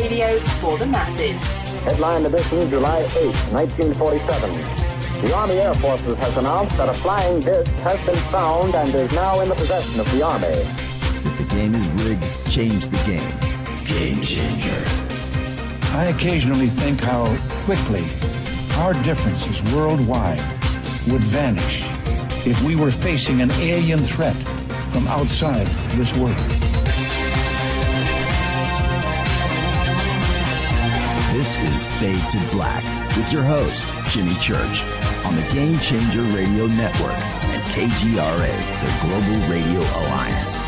radio for the masses. Headline edition, July 8, 1947. The Army Air Forces has announced that a flying disc has been found and is now in the possession of the Army. If the game is rigged, change the game. Game changer. I occasionally think how quickly our differences worldwide would vanish if we were facing an alien threat from outside this world. This is Fade to Black with your host, Jimmy Church, on the Game Changer Radio Network and KGRA, the Global Radio Alliance.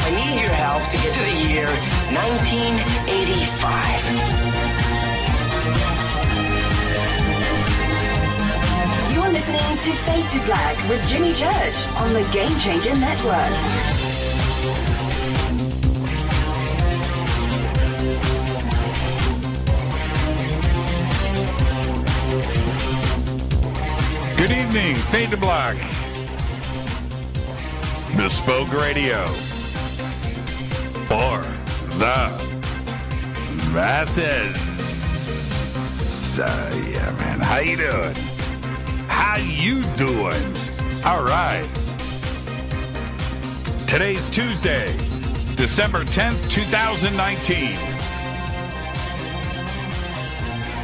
I need your help to get to the year 1985. You're listening to Fade to Black with Jimmy Church on the Game Changer Network. Good evening, Fade to Black. Bespoke Radio. For the masses. Yeah, man. How you doing? How you doing? All right. Today's Tuesday, December 10th, 2019.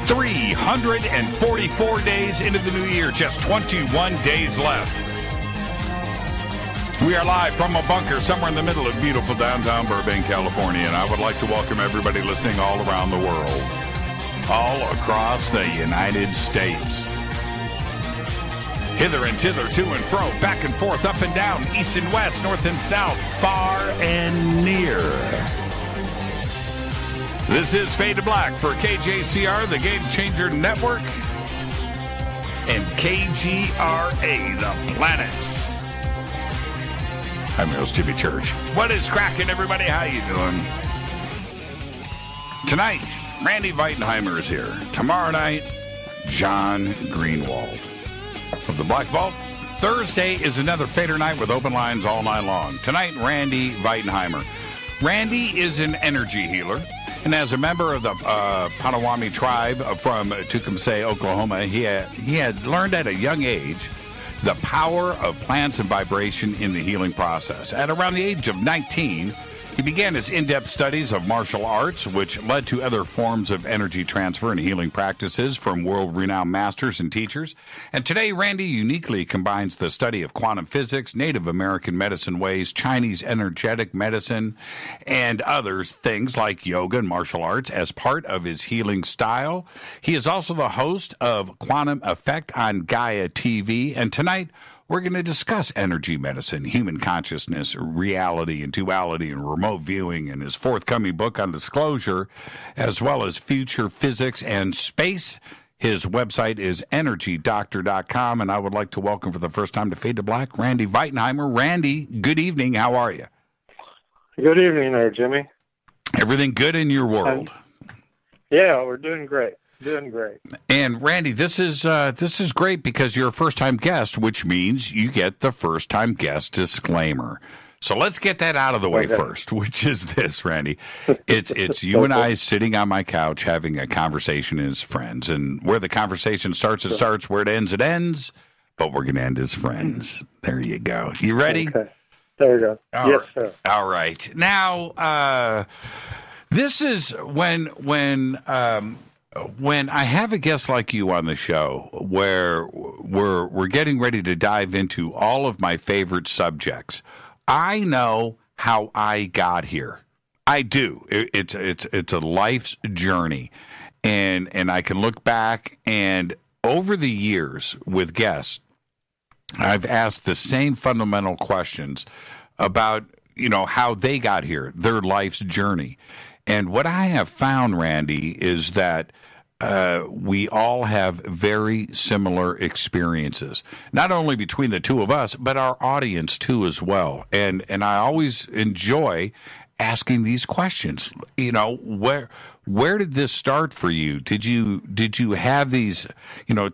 344 days into the new year, just 21 days left. We are live from a bunker somewhere in the middle of beautiful downtown Burbank, California, and I would like to welcome everybody listening all around the world, all across the United States. Hither and thither, to and fro, back and forth, up and down, east and west, north and south, far and near. This is Fade to Black for KJCR, the Game Changer Network, and KGRA, the planets. I'm your host, Jimmy Church. What is cracking, everybody? How you doing? Tonight, Randy Veitenheimer is here. Tomorrow night, John Greenwald of the Black Vault. Thursday is another Fader night with open lines all night long. Tonight, Randy Veitenheimer. Randy is an energy healer. And as a member of the Pottawatomie tribe from Tecumseh, Oklahoma, he had learned at a young age the power of plants and vibration in the healing process. At around the age of 19, he began his in-depth studies of martial arts, which led to other forms of energy transfer and healing practices from world-renowned masters and teachers. And today, Randy uniquely combines the study of quantum physics, Native American medicine ways, Chinese energetic medicine, and others, things like yoga and martial arts, as part of his healing style. He is also the host of Quantum Effect on Gaia TV, and tonight, we're going to discuss energy medicine, human consciousness, reality and duality, and remote viewing, and his forthcoming book on disclosure, as well as future physics and space. His website is energydoctor.com, and I would like to welcome for the first time to Fade to Black, Randy Veitenheimer. Randy, good evening. How are you? Good evening there, Jimmy. Everything good in your world? Yeah, we're doing great. Doing great. And Randy, this is great because you're a first-time guest, which means you get the first-time guest disclaimer. So let's get that out of the way first, which is this, Randy. It's you and I sitting on my couch having a conversation as friends. And where the conversation starts, it starts. Where it ends. But we're going to end as friends. There you go. You ready? Okay. There we go. Yes, sir. All right. Now, this is when I have a guest like you on the show, where we're getting ready to dive into all of my favorite subjects. I know how I got here. I do. It's a life's journey, and I can look back, and over the years with guests, I've asked the same fundamental questions about how they got here, their life's journey. And what I have found, Randy, is that we all have very similar experiences, not only between the two of us, but our audience too as well. And I always enjoy asking these questions. Where did this start for you? Did you have these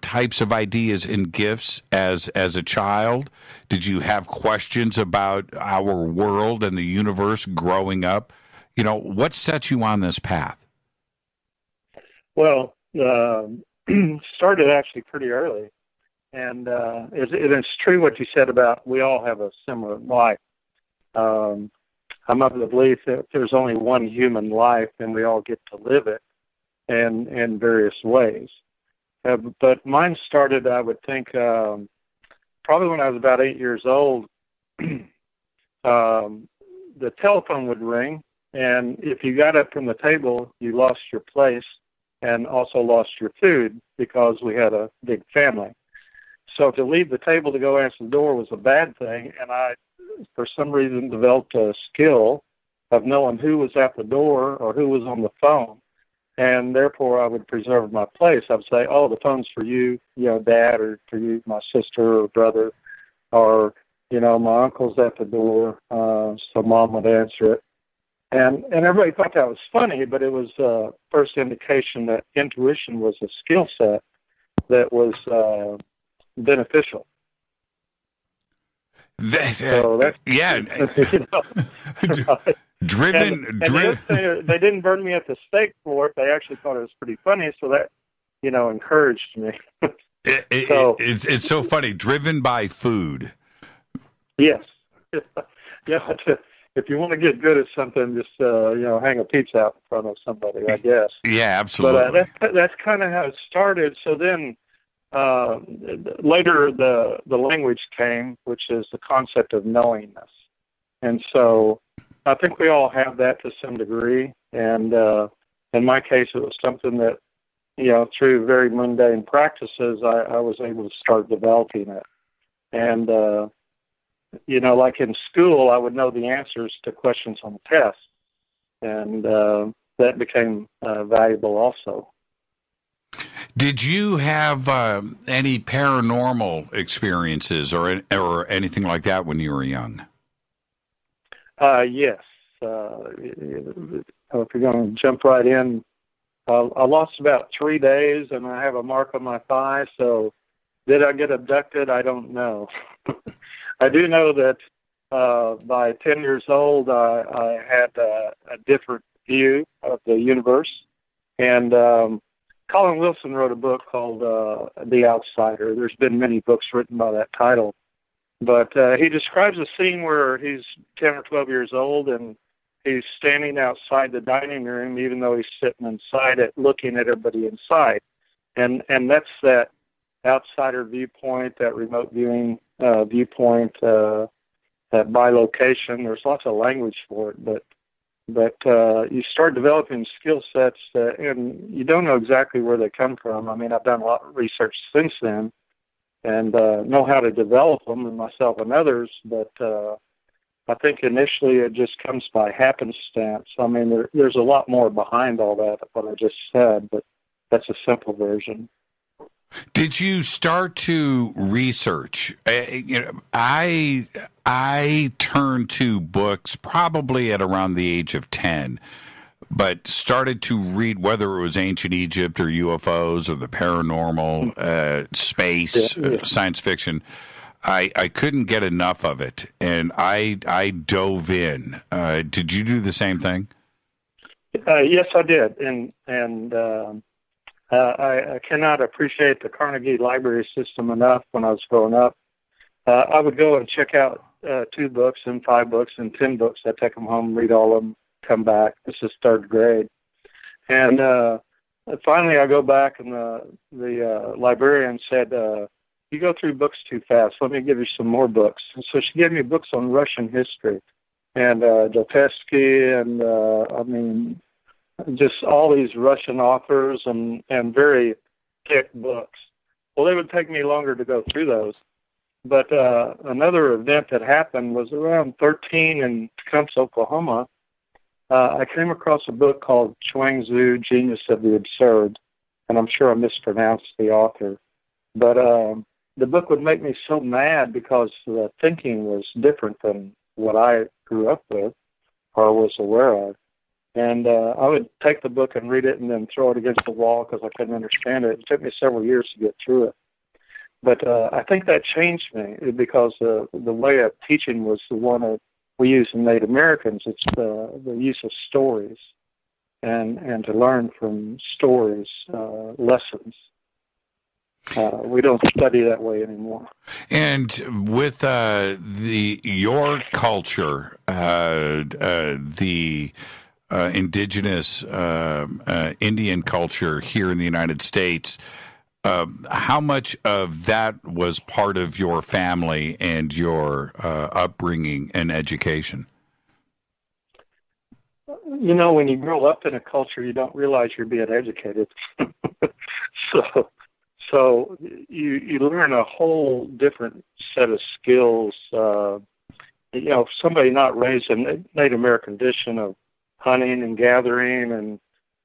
types of ideas and gifts as a child? Did you have questions about our world and the universe growing up? What set you on this path? Well, started actually pretty early. And it's true what you said about we all have a similar life. I'm of the belief that there's only one human life, and we all get to live it in various ways. But mine started, I would think, probably when I was about 8 years old. The telephone would ring, and if you got up from the table, you lost your place and also lost your food because we had a big family. So to leave the table to go answer the door was a bad thing, and I, for some reason, developed a skill of knowing who was at the door or who was on the phone, and therefore I would preserve my place. I would say, oh, the phone's for you, Dad, or for you, my sister or brother, or, my uncle's at the door, so Mom would answer it. And everybody thought that was funny, but it was first indication that intuition was a skill set that was beneficial. Driven. They didn't burn me at the stake for it. They actually thought it was pretty funny, so that encouraged me. It's so funny. Driven by food. Yes. Yeah. If you want to get good at something, just hang a pizza out in front of somebody, I guess. Yeah, absolutely. But that's kind of how it started. So then later the language came, which is the concept of knowingness, and so I think we all have that to some degree. And in my case, it was something that through very mundane practices, I was able to start developing it. And like in school, I would know the answers to questions on the test, and that became valuable also. Did you have any paranormal experiences or anything like that when you were young? Yes. If you're going to jump right in, I lost about 3 days, and I have a mark on my thigh. So, did I get abducted? I don't know. I do know that by 10 years old, I had a different view of the universe. And Colin Wilson wrote a book called The Outsider. There's been many books written by that title. But he describes a scene where he's 10 or 12 years old, and he's standing outside the dining room, even though he's sitting inside it, looking at everybody inside. And that's that outsider viewpoint, that remote viewing viewpoint, that bilocation. There's lots of language for it, but you start developing skill sets, and you don't know exactly where they come from. I mean, I've done a lot of research since then, and know how to develop them, and myself and others, but I think initially it just comes by happenstance. I mean, there's a lot more behind all that, what I just said, but that's a simple version. Did you start to research? I turned to books probably at around the age of 10, but started to read whether it was ancient Egypt or UFOs or the paranormal, space, science fiction. I couldn't get enough of it, and I dove in. Did you do the same thing? Yes, I did, and I cannot appreciate the Carnegie Library system enough. When I was growing up, I would go and check out 2 books and 5 books and 10 books. I'd take them home, read all of them, come back. This is 3rd grade. And finally I go back, and the librarian said, you go through books too fast. Let me give you some more books. And so she gave me books on Russian history and Dostoevsky and, just all these Russian authors and very thick books. Well, it would take me longer to go through those. But another event that happened was around 13 in Tecumseh, Oklahoma. I came across a book called Chuang Tzu, Genius of the Absurd, and I'm sure I mispronounced the author. But the book would make me so mad because the thinking was different than what I grew up with or was aware of. And I would take the book and read it and then throw it against the wall because I couldn't understand it. It took me several years to get through it. But I think that changed me because the way of teaching was the one of we use in Native Americans. It's the use of stories and to learn from stories, lessons. We don't study that way anymore. And with your culture, the indigenous Indian culture here in the United States, how much of that was part of your family and your upbringing and education? You know, when you grow up in a culture, you don't realize you're being educated. So you learn a whole different set of skills. You know, somebody not raised in Native American tradition of hunting and gathering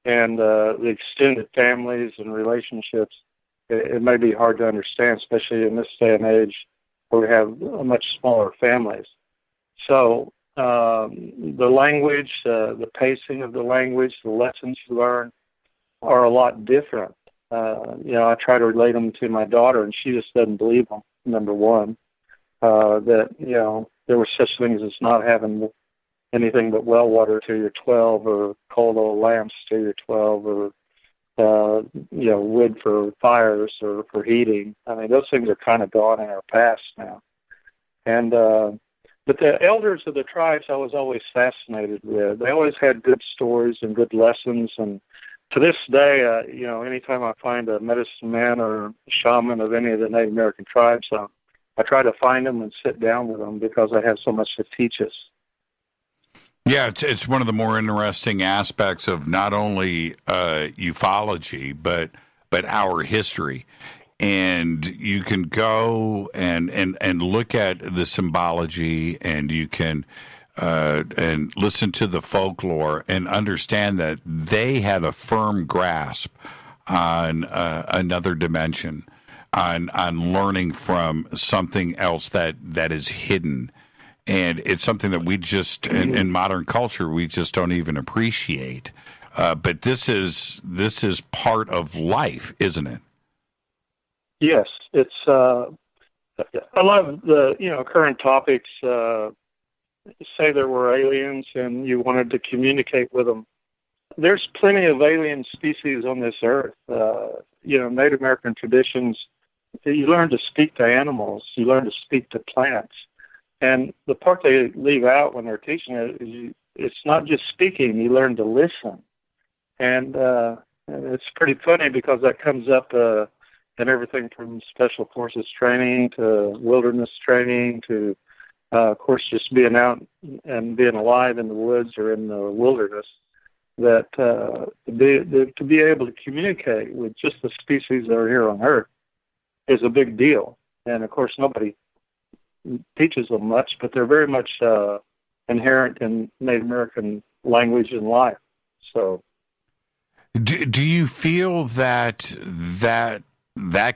and the extended families and relationships, it may be hard to understand, especially in this day and age where we have much smaller families. So the language, the pacing of the language, the lessons you learn are a lot different. You know, I try to relate them to my daughter, and she just doesn't believe them, number one, that, you know, there were such things as not having anything but well water till you're 12 or coal oil lamps till you're 12 or, you know, wood for fires or for heating. I mean, those things are kind of gone in our past now. And but the elders of the tribes I was always fascinated with. They always had good stories and good lessons, and to this day, you know, anytime I find a medicine man or shaman of any of the Native American tribes, I try to find them and sit down with them because they have so much to teach us. Yeah, it's one of the more interesting aspects of not only ufology, but our history. And you can go and look at the symbology, and you can and listen to the folklore and understand that they had a firm grasp on another dimension, on learning from something else that is hidden. And it's something that we just, in modern culture, we just don't even appreciate. But this is part of life, isn't it? Yes, it's. I love the current topics. Say there were aliens and you wanted to communicate with them. There's plenty of alien species on this earth. Native American traditions. You learn to speak to animals. You learn to speak to plants. And the part they leave out when they're teaching it is it's not just speaking. You learn to listen. And it's pretty funny because that comes up in everything from special forces training to wilderness training to, of course, just being out and being alive in the woods or in the wilderness. That to be able to communicate with just the species that are here on Earth is a big deal. And, of course, nobody teaches them much, but they're very much inherent in Native American language and life. So, do you feel that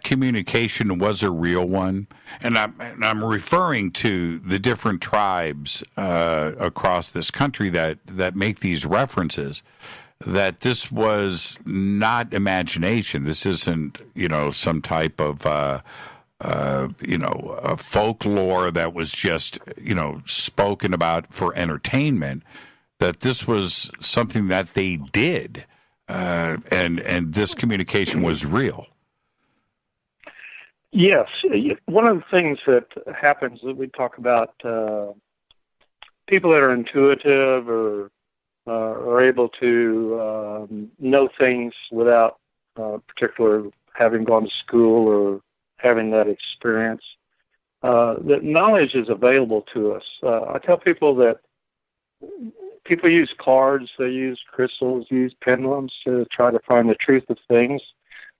communication was a real one? And I'm referring to the different tribes across this country that make these references. That this was not imagination. This isn't some type of a folklore that was just, spoken about for entertainment, that this was something that they did, and this communication was real. Yes. One of the things that happens that we talk about, people that are intuitive or are able to know things without particular having gone to school or having that experience, that knowledge is available to us. I tell people that people use cards, they use crystals, use pendulums to try to find the truth of things.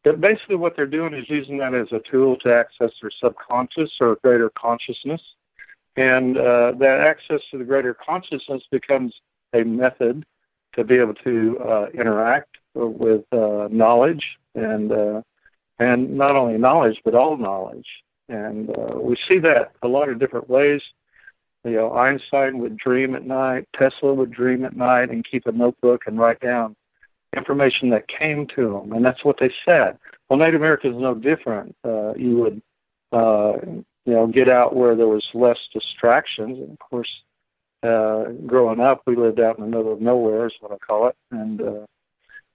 But basically what they're doing is using that as a tool to access their subconscious or greater consciousness. And that access to the greater consciousness becomes a method to be able to interact with knowledge and not only knowledge, but all knowledge. And we see that a lot of different ways. Einstein would dream at night, Tesla would dream at night and keep a notebook and write down information that came to them, and that's what they said. Well, Native America is no different. You would, get out where there was less distractions, and of course, growing up, we lived out in the middle of nowhere, is what I call it, and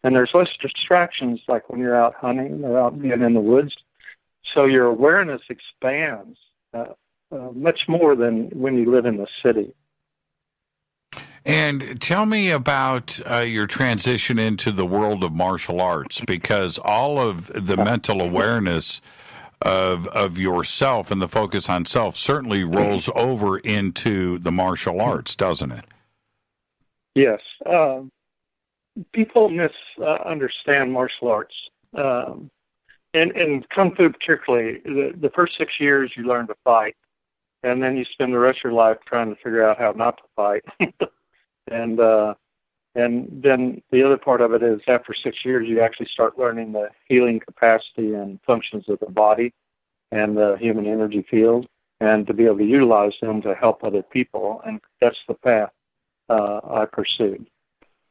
there's less distractions, like when you're out hunting or out being in the woods. So your awareness expands much more than when you live in the city. And tell me about your transition into the world of martial arts, because all of the mental awareness of yourself and the focus on self certainly rolls over into the martial arts, doesn't it? Yes. People misunderstand martial arts. And Kung Fu particularly, the first 6 years you learn to fight, and then you spend the rest of your life trying to figure out how not to fight. And then the other part of it is after 6 years, you actually start learning the healing capacity and functions of the body and the human energy field, and to be able to utilize them to help other people. And that's the path I pursued.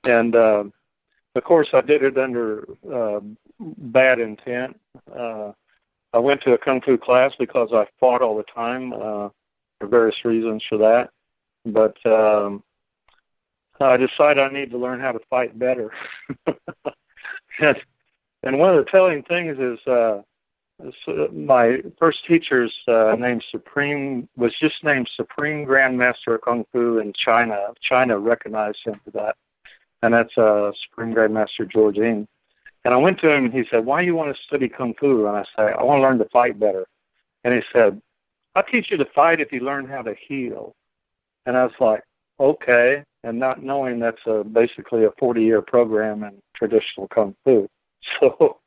And of course, I did it under bad intent. I went to a Kung Fu class because I fought all the time for various reasons for that. But I decided I need to learn how to fight better. And one of the telling things is my first teacher's was just named Supreme Grandmaster of Kung Fu in China. China recognized him for that. And that's Supreme Grandmaster George Ng. And I went to him and he said, "Why do you want to study Kung Fu?" And I said, "I want to learn to fight better." And he said, "I'll teach you to fight if you learn how to heal." And I was like, okay. And not knowing that's basically a 40-year program in traditional Kung Fu. So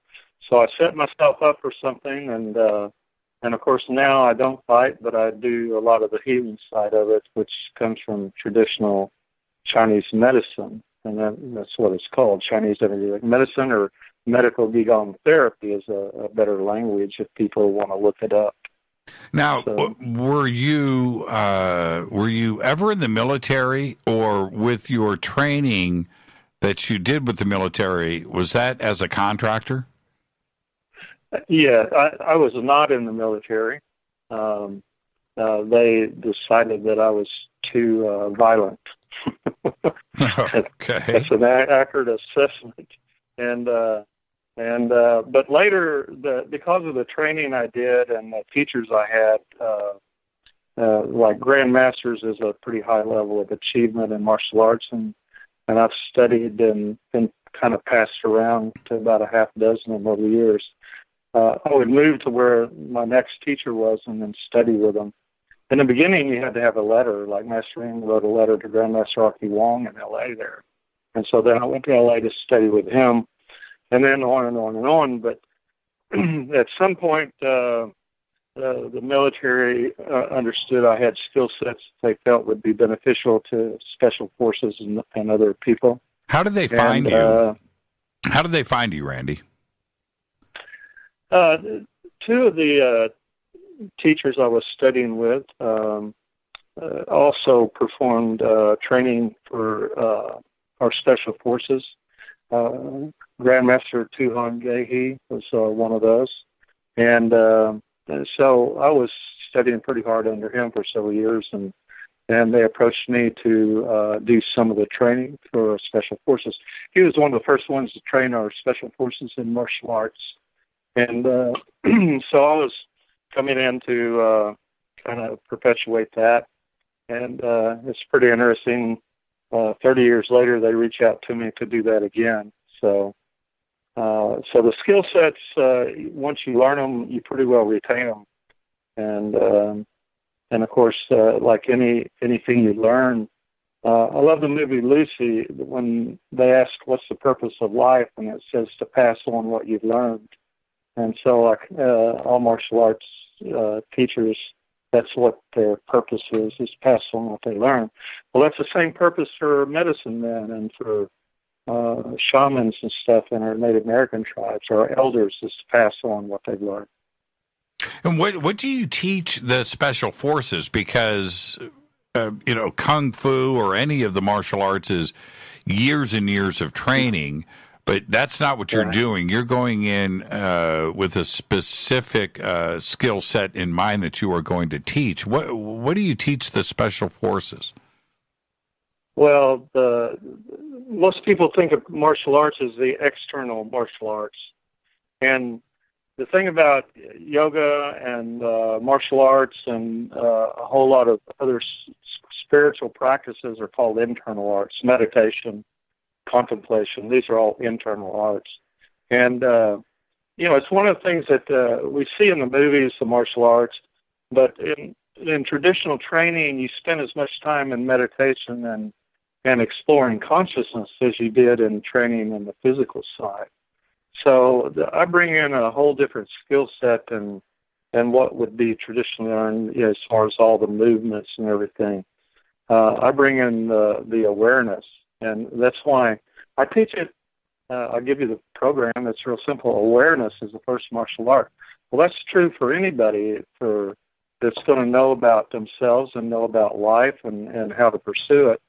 I set myself up for something, and of course now I don't fight, but I do a lot of the healing side of it, which comes from traditional Chinese medicine, and that's what it's called, Chinese ayurvedic medicine, or medical Qigong therapy is a better language if people want to look it up. Now, were you ever in the military, or with your training that you did with the military, was that as a contractor? Yeah, I was not in the military. They decided that I was too violent. Okay. That's an accurate assessment. But later, because of the training I did and the teachers I had, like Grandmasters is a pretty high level of achievement in martial arts, and I've studied and been kind of passed around to about a half dozen of them over the years. I would move to where my next teacher was and then study with them. In the beginning, you had to have a letter, like Master Ng wrote a letter to Grandmaster Archie Wong in L.A. there. And so then I went to L.A. to study with him, and then on and on and on. But at some point, the military understood I had skill sets they felt would be beneficial to special forces and other people. How did they find you? How did they find you, Randy? Two of the teachers I was studying with also performed training for our special forces. Grandmaster Tuhon Gehi was one of those. And so I was studying pretty hard under him for several years, and they approached me to do some of the training for special forces. He was one of the first ones to train our special forces in martial arts. And so I was coming in to kind of perpetuate that. And it's pretty interesting. 30 years later, they reach out to me to do that again. So the skill sets, once you learn them, you pretty well retain them. And of course, like anything you learn, I love the movie Lucy when they ask, "What's the purpose of life?" And it says to pass on what you've learned. And so, like all martial arts teachers, that's what their purpose is pass on what they learn. Well, that's the same purpose for medicine men and for shamans and stuff in our Native American tribes. Our elders is to pass on what they've learned. And what do you teach the special forces? Because Kung Fu or any of the martial arts is years and years of training. But that's not what you're doing. You're going in with a specific skill set in mind that you are going to teach. What do you teach the special forces? Well, most people think of martial arts as the external martial arts. And the thing about yoga and martial arts and a whole lot of other spiritual practices are called internal arts, meditation, contemplation. These are all internal arts. And, it's one of the things that we see in the movies, the martial arts, but in traditional training, you spend as much time in meditation and exploring consciousness as you did in training in the physical side. So I bring in a whole different skill set and what would be traditionally learned as far as all the movements and everything. I bring in the awareness, and that's why I teach it. I'll give you the program. It's real simple. Awareness is the first martial art. Well, that's true for anybody that's going to know about themselves and know about life and how to pursue it.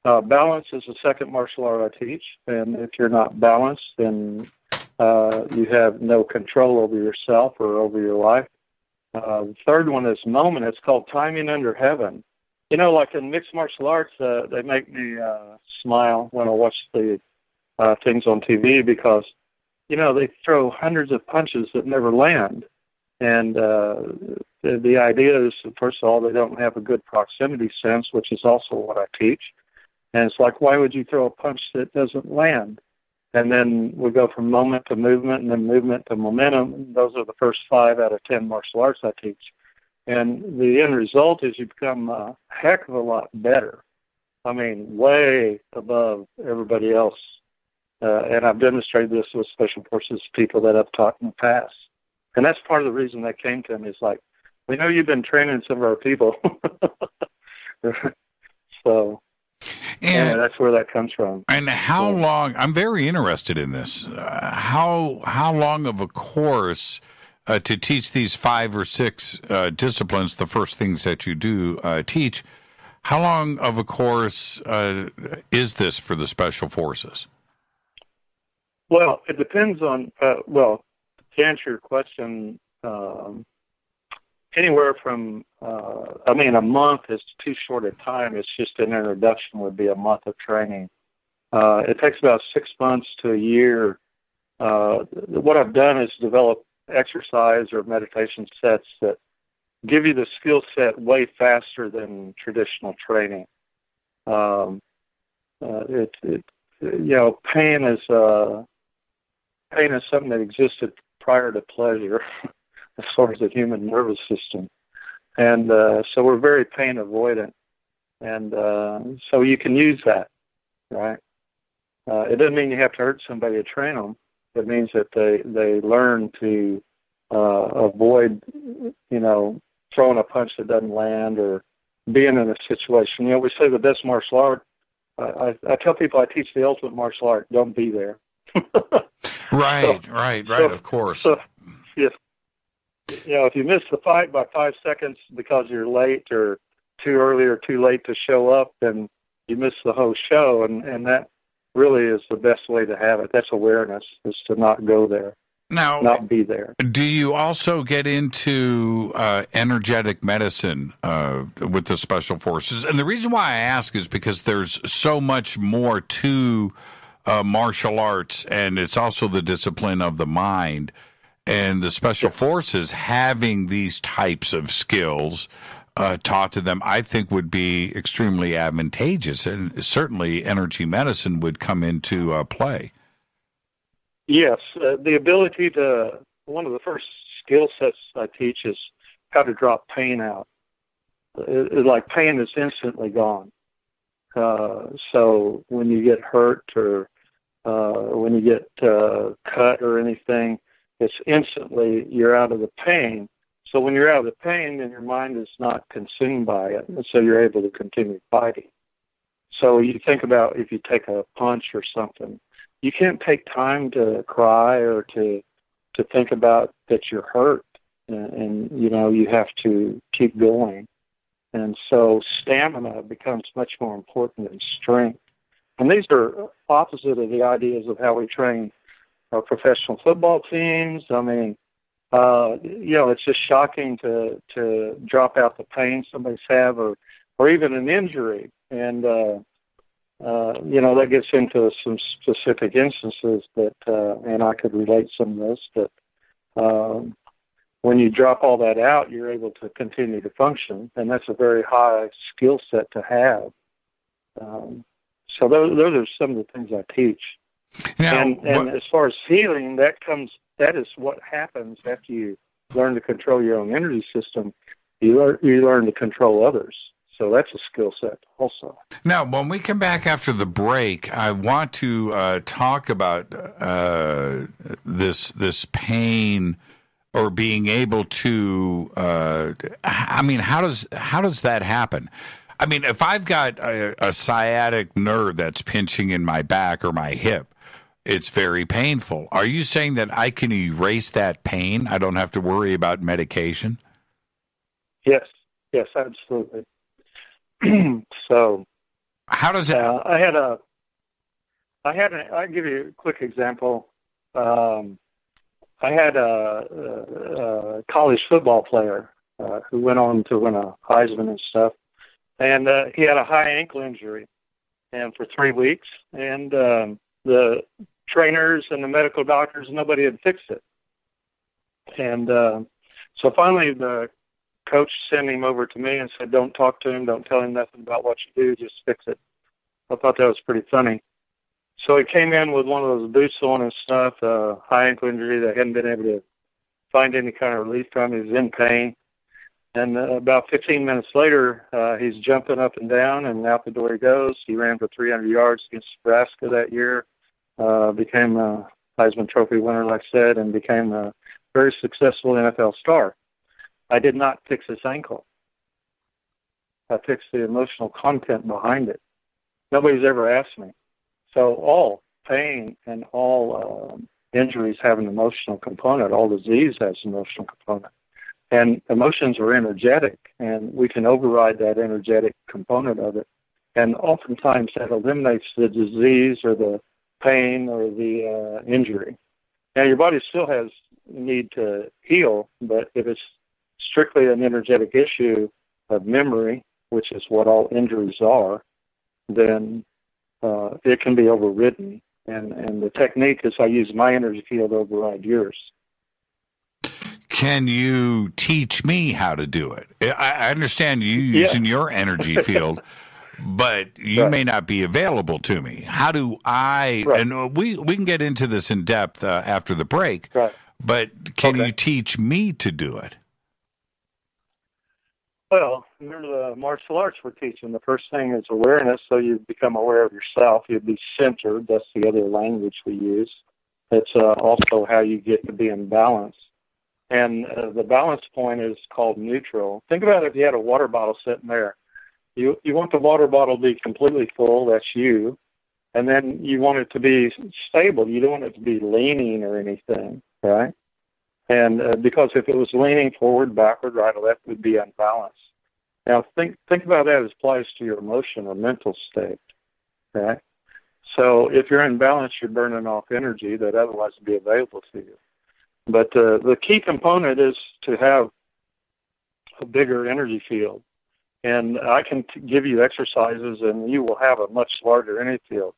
Balance is the second martial art I teach, and if you're not balanced, then you have no control over yourself or over your life. The third one is moment. It's called timing under heaven. Like in mixed martial arts, they make me smile when I watch the things on TV because, they throw hundreds of punches that never land. And the idea is, first of all, they don't have a good proximity sense, which is also what I teach. And it's like, why would you throw a punch that doesn't land? And then we go from moment to movement and then movement to momentum. Those are the first 5 out of 10 martial arts I teach. And the end result is you become a heck of a lot better. I mean, way above everybody else. And I've demonstrated this with special forces people that I've taught in the past. And that's part of the reason they came to me is like, we know you've been training some of our people. So... And that's where that comes from. And how long? I'm very interested in this. How long of a course to teach these 5 or 6 disciplines? The first things that you do teach. How long of a course is this for the special forces? Well, it depends on. To answer your question. Anywhere from, a month is too short a time. It's just an introduction would be a month of training. It takes about 6 months to a year. What I've done is develop exercise or meditation sets that give you the skill set way faster than traditional training. Pain is something that existed prior to pleasure. As far as the human nervous system. And so we're very pain avoidant. And so you can use that, right? It doesn't mean you have to hurt somebody to train them. It means that they learn to avoid, throwing a punch that doesn't land or being in a situation. We say the best martial art, I tell people I teach the ultimate martial art, don't be there. Right, of course. So, yes. If you miss the fight by 5 seconds because you're late or too early or too late to show up, then you miss the whole show. And that really is the best way to have it. That's awareness, is to not go there, not be there. Do you also get into energetic medicine with the Special Forces? And the reason why I ask is because there's so much more to martial arts, and it's also the discipline of the mind. And the Special Forces having these types of skills taught to them, I think, would be extremely advantageous. And certainly energy medicine would come into play. Yes. The ability one of the first skill sets I teach is how to drop pain out. Like pain is instantly gone. So when you get hurt or when you get cut or anything, it's instantly you're out of the pain. So when you're out of the pain, then your mind is not consumed by it, and so you're able to continue fighting. So you think about if you take a punch or something, you can't take time to cry or to think about that you're hurt, and you have to keep going. And so stamina becomes much more important than strength. And these are opposite of the ideas of how we train our professional football teams. I mean, it's just shocking to drop out the pain somebody's have or even an injury. And that gets into some specific instances that, and I could relate some of this, that when you drop all that out, you're able to continue to function, and that's a very high skill set to have. So those are some of the things I teach. Now, and as far as healing, that is what happens after you learn to control your own energy system. You learn to control others. So that's a skill set also. Now, when we come back after the break, I want to talk about this pain, or being able to. How does that happen? I mean, if I've got a sciatic nerve that's pinching in my back or my hip, it's very painful. Are you saying that I can erase that pain? I don't have to worry about medication? Yes, absolutely. So, how does that? I'll give you a quick example. I had a college football player who went on to win a Heisman and stuff, and he had a high ankle injury, and for 3 weeks, and the trainers and the medical doctors, nobody had fixed it, and so finally the coach sent him over to me and said, "Don't talk to him, don't tell him nothing about what you do, just fix it." I thought that was pretty funny. So he came in with one of those boots on and stuff, high ankle injury that hadn't been able to find any kind of relief from. He was in pain. And about 15 minutes later, he's jumping up and down, and out the door he goes. He ran for 300 yards against Nebraska that year, became a Heisman Trophy winner, like I said, and became a very successful NFL star. I did not fix his ankle. I fixed the emotional content behind it. Nobody's ever asked me. So all pain and all injuries have an emotional component. All disease has an emotional component. And emotions are energetic, and we can override that energetic component of it. And oftentimes that eliminates the disease or the pain or the injury. Now, your body still has need to heal, but if it's strictly an energetic issue of memory, which is what all injuries are, then it can be overridden. And the technique is I use my energy field to override yours. Can you teach me how to do it? I understand you using your energy field, but you may not be available to me. How do I, and we can get into this in depth after the break, but can you teach me to do it? Well, remember the martial arts we're teaching. The first thing is awareness, so you become aware of yourself. You'll be centered. That's the other language we use. It's also how you get to be in balance. And the balance point is called neutral. Think about if you had a water bottle sitting there. You want the water bottle to be completely full, that's you. And then you want it to be stable. You don't want it to be leaning or anything, right? And because if it was leaning forward, backward, right or left, it would be unbalanced. Now, think about that as applies to your emotion or mental state, right? So if you're in balance, you're burning off energy that otherwise would be available to you. But the key component is to have a bigger energy field. And I can give you exercises, and you will have a much larger energy field.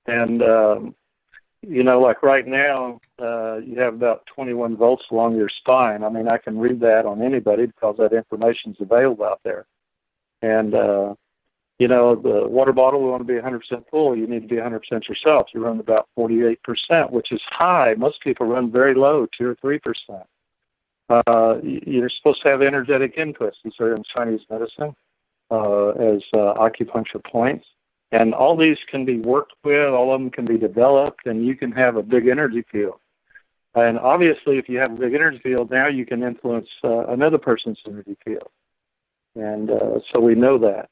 And, like right now, you have about 21 volts along your spine. I mean, I can read that on anybody because that information is available out there. And, the water bottle, we want to be 100% full. You need to be 100% yourself. You run about 48%, which is high. Most people run very low, 2 or 3%. You're supposed to have energetic inputs. These are in Chinese medicine as acupuncture points. And all these can be worked with. All of them can be developed, and you can have a big energy field. And obviously, if you have a big energy field, now you can influence another person's energy field. And so we know that.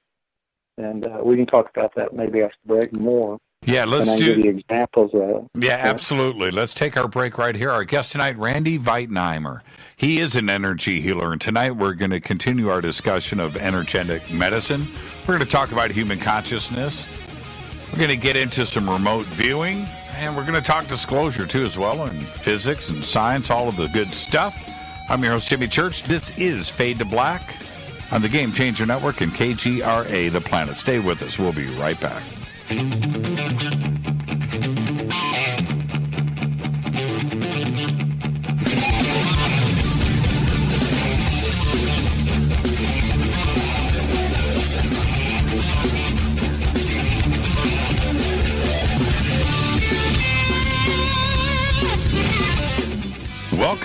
And we can talk about that maybe after the break more. Yeah, let's give you examples of it. Yeah, absolutely. Let's take our break right here. Our guest tonight, Randy Veitenheimer. He is an energy healer, and tonight we're going to continue our discussion of energetic medicine. We're going to talk about human consciousness. We're going to get into some remote viewing, and we're going to talk disclosure, too, as well, and physics and science, all of the good stuff. I'm your host, Jimmy Church. This is Fade to Black on the Game Changer Network and KGRA, The Planet. Stay with us. We'll be right back. Welcome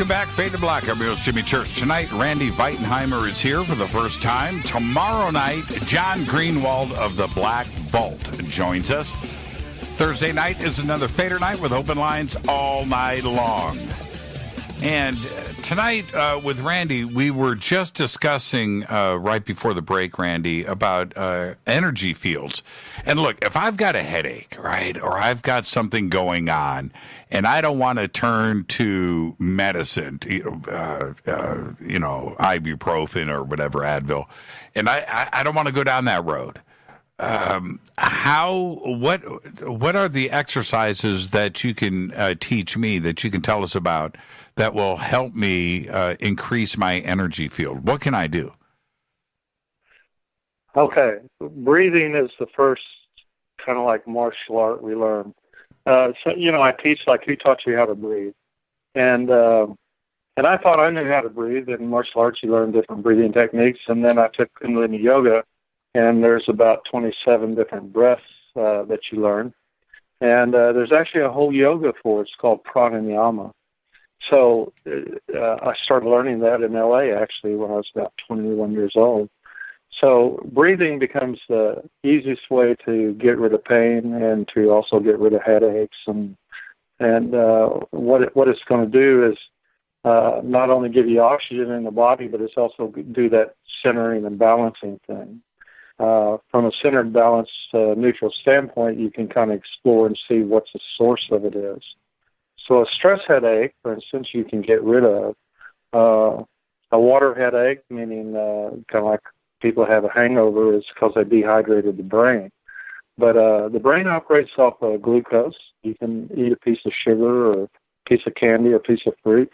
back, Fade to Black. I'm your host, Jimmy Church. Tonight, Randy Veitenheimer is here for the first time. Tomorrow night, John Greenwald of the Black Vault joins us. Thursday night is another Fader night with open lines all night long. And tonight with Randy, we were just discussing right before the break, Randy, about energy fields. And look, if I've got a headache, right, or I've got something going on, and I don't want to turn to medicine, ibuprofen or whatever, Advil, and I don't want to go down that road. What are the exercises that you can teach me, that you can tell us about, that will help me increase my energy field? What can I do? Okay. Breathing is the first kind of like martial art we learn. I teach like who taught you how to breathe. And I thought I knew how to breathe. In martial arts, you learn different breathing techniques. And then I took Kundalini Yoga, and there's about 27 different breaths that you learn. And there's actually a whole yoga for it. It's called pranayama. So I started learning that in L.A., actually, when I was about 21 years old. So breathing becomes the easiest way to get rid of pain and to also get rid of headaches. And what it's going to do is not only give you oxygen in the body, but it's also do that centering and balancing thing. From a centered, balanced, neutral standpoint, you can kind of explore and see what the source of it is. So a stress headache, for instance, you can get rid of. A water headache, meaning kind of like people have a hangover, is because they dehydrated the brain. But the brain operates off of glucose. You can eat a piece of sugar or a piece of candy or a piece of fruit,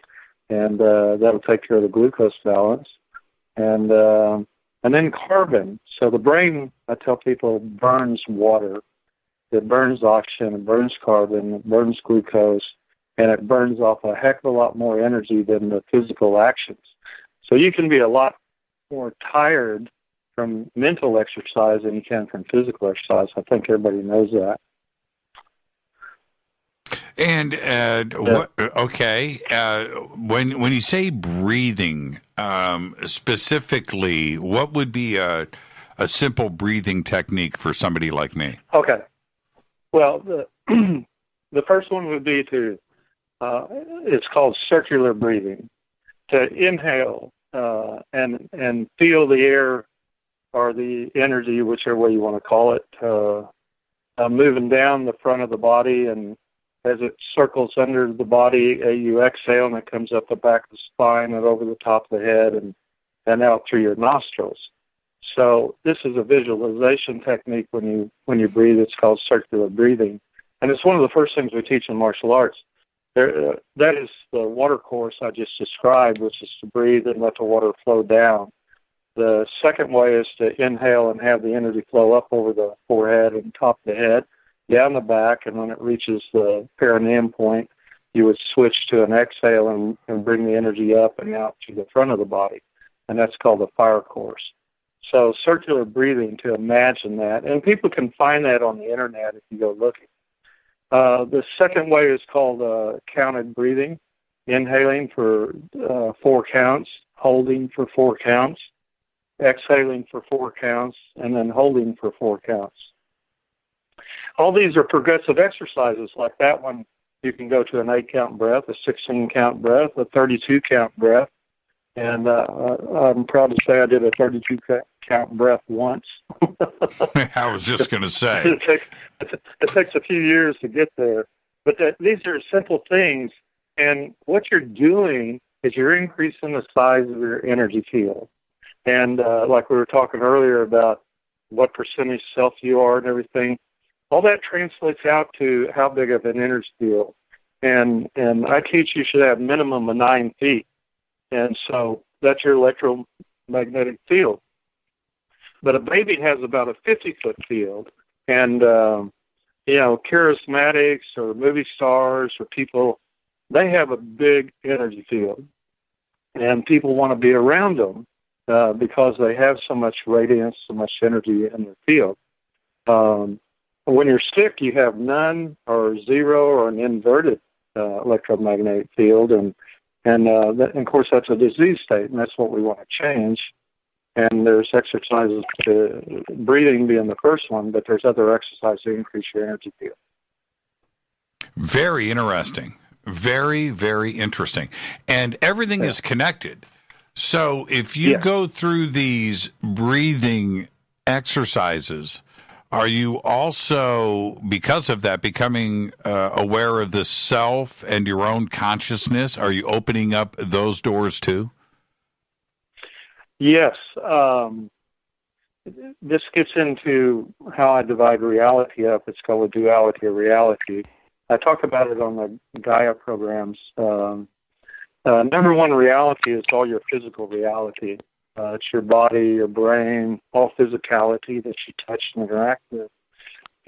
and that'll take care of the glucose balance. And then carbon. So the brain, I tell people, burns water. It burns oxygen, it burns carbon, it burns glucose, and it burns off a heck of a lot more energy than the physical actions. So you can be a lot more tired from mental exercise than you can from physical exercise. I think everybody knows that. And when you say breathing, specifically, what would be a simple breathing technique for somebody like me? Okay. Well, the first one would be to it's called circular breathing. To inhale and feel the air or the energy, whichever way you want to call it, moving down the front of the body, and as it circles under the body, you exhale and it comes up the back of the spine and over the top of the head and out through your nostrils. So this is a visualization technique when you breathe. It's called circular breathing, and it's one of the first things we teach in martial arts. That is the water course I just described, which is to breathe and let the water flow down. The second way is to inhale and have the energy flow up over the forehead and top of the head, down the back, and when it reaches the perineum point, you would switch to an exhale and bring the energy up and out to the front of the body, and that's called the fire course. So circular breathing, to imagine that, and people can find that on the internet if you go looking. The second way is called counted breathing, inhaling for 4 counts, holding for 4 counts, exhaling for 4 counts, and then holding for 4 counts. All these are progressive exercises. Like that one, you can go to an 8-count breath, a 16-count breath, a 32-count breath, and I'm proud to say I did a 32-count breath once. I was just going to say. It takes a few years to get there. But these are simple things, and what you're doing is you're increasing the size of your energy field. And like we were talking earlier about what percentage self you are and everything, all that translates out to how big of an energy field. And I teach you should have minimum of 9 feet. And so that's your electromagnetic field. But a baby has about a 50-foot field. And charismatics or movie stars or people, they have a big energy field, and people want to be around them because they have so much radiance, so much energy in their field. When you're sick, you have none or zero or an inverted electromagnetic field, and of course that's a disease state, and that's what we want to change. And there's exercises, breathing being the first one, but there's other exercises to increase your energy field. Very interesting. Very, very interesting. And everything is connected. So if you go through these breathing exercises, are you also, because of that, becoming aware of the self and your own consciousness? Are you opening up those doors too? Yes. This gets into how I divide reality up. It's called a duality of reality. I talk about it on the Gaia programs. Number one reality is all your physical reality. It's your body, your brain, all physicality that you touch and interact with.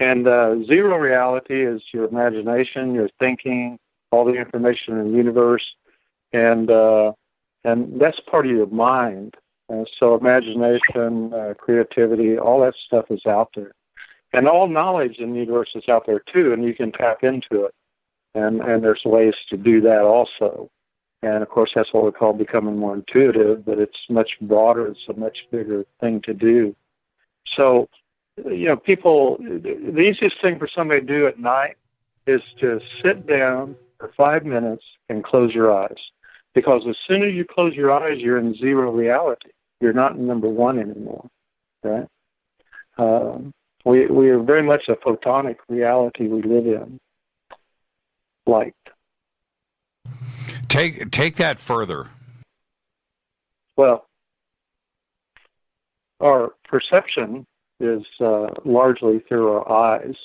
And zero reality is your imagination, your thinking, all the information in the universe, and that's part of your mind. So imagination, creativity, all that stuff is out there. And all knowledge in the universe is out there too, and you can tap into it. And there's ways to do that also. And of course, that's what we call becoming more intuitive, but it's much broader. It's a much bigger thing to do. So, people, the easiest thing for somebody to do at night is to sit down for 5 minutes and close your eyes. Because as soon as you close your eyes, you're in zero reality. You're not in number one anymore, right? We are very much a photonic reality we live in. Light. Take that further. Well, our perception is largely through our eyes,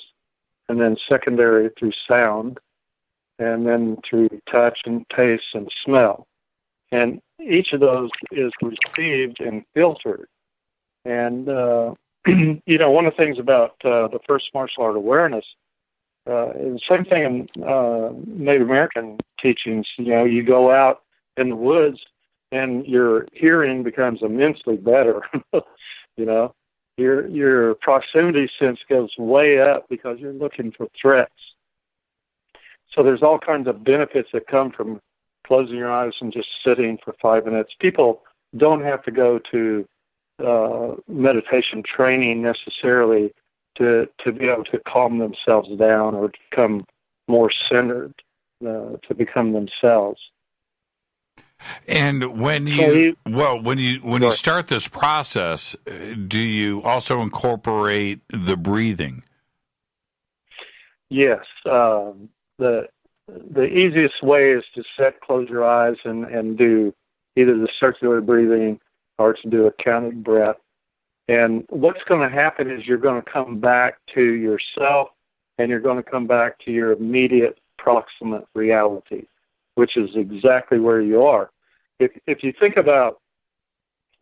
and then secondary through sound, and then through touch and taste and smell. And each of those is received and filtered. And, one of the things about the first martial art awareness, the same thing in Native American teachings, you go out in the woods and your hearing becomes immensely better. Your proximity sense goes way up because you're looking for threats. So there's all kinds of benefits that come from closing your eyes and just sitting for 5 minutes. People don't have to go to meditation training necessarily to be able to calm themselves down or to become more centered, to become themselves. And when you start this process, do you also incorporate the breathing? Yes. The easiest way is to close your eyes and do either the circular breathing or to do a counted breath. And what's going to happen is you're going to come back to yourself, and you're going to come back to your immediate proximate reality, which is exactly where you are. If you think about,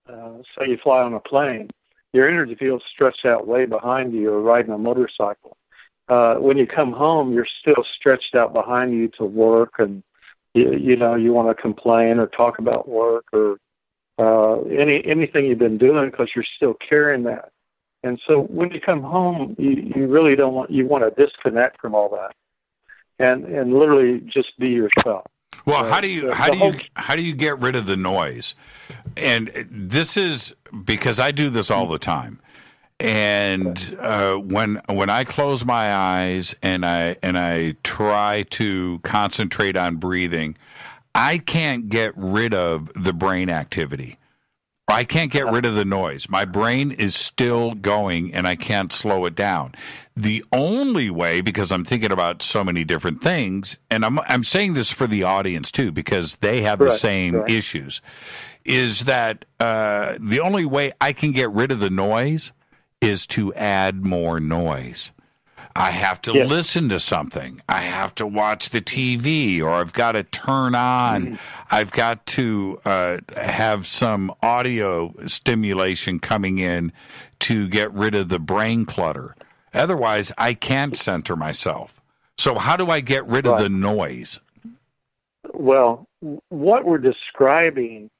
say you fly on a plane, your energy field stretched out way behind you, or riding a motorcycle. When you come home, you're still stretched out behind you to work, and you want to complain or talk about work or anything you've been doing because you're still carrying that. And so when you come home, you really you want to disconnect from all that and literally just be yourself. Well, how do you get rid of the noise? And this is because I do this all the time. And when I close my eyes and I try to concentrate on breathing, I can't get rid of the brain activity. I can't get rid of the noise. My brain is still going, and I can't slow it down. The only way, because I'm thinking about so many different things, and I'm saying this for the audience too, because they have the same issues, is that the only way I can get rid of the noise is to add more noise. I have to listen to something. I have to watch the TV, or I've got to turn on. I've got to have some audio stimulation coming in to get rid of the brain clutter. Otherwise, I can't center myself. So how do I get rid of the noise? Well, what we're describing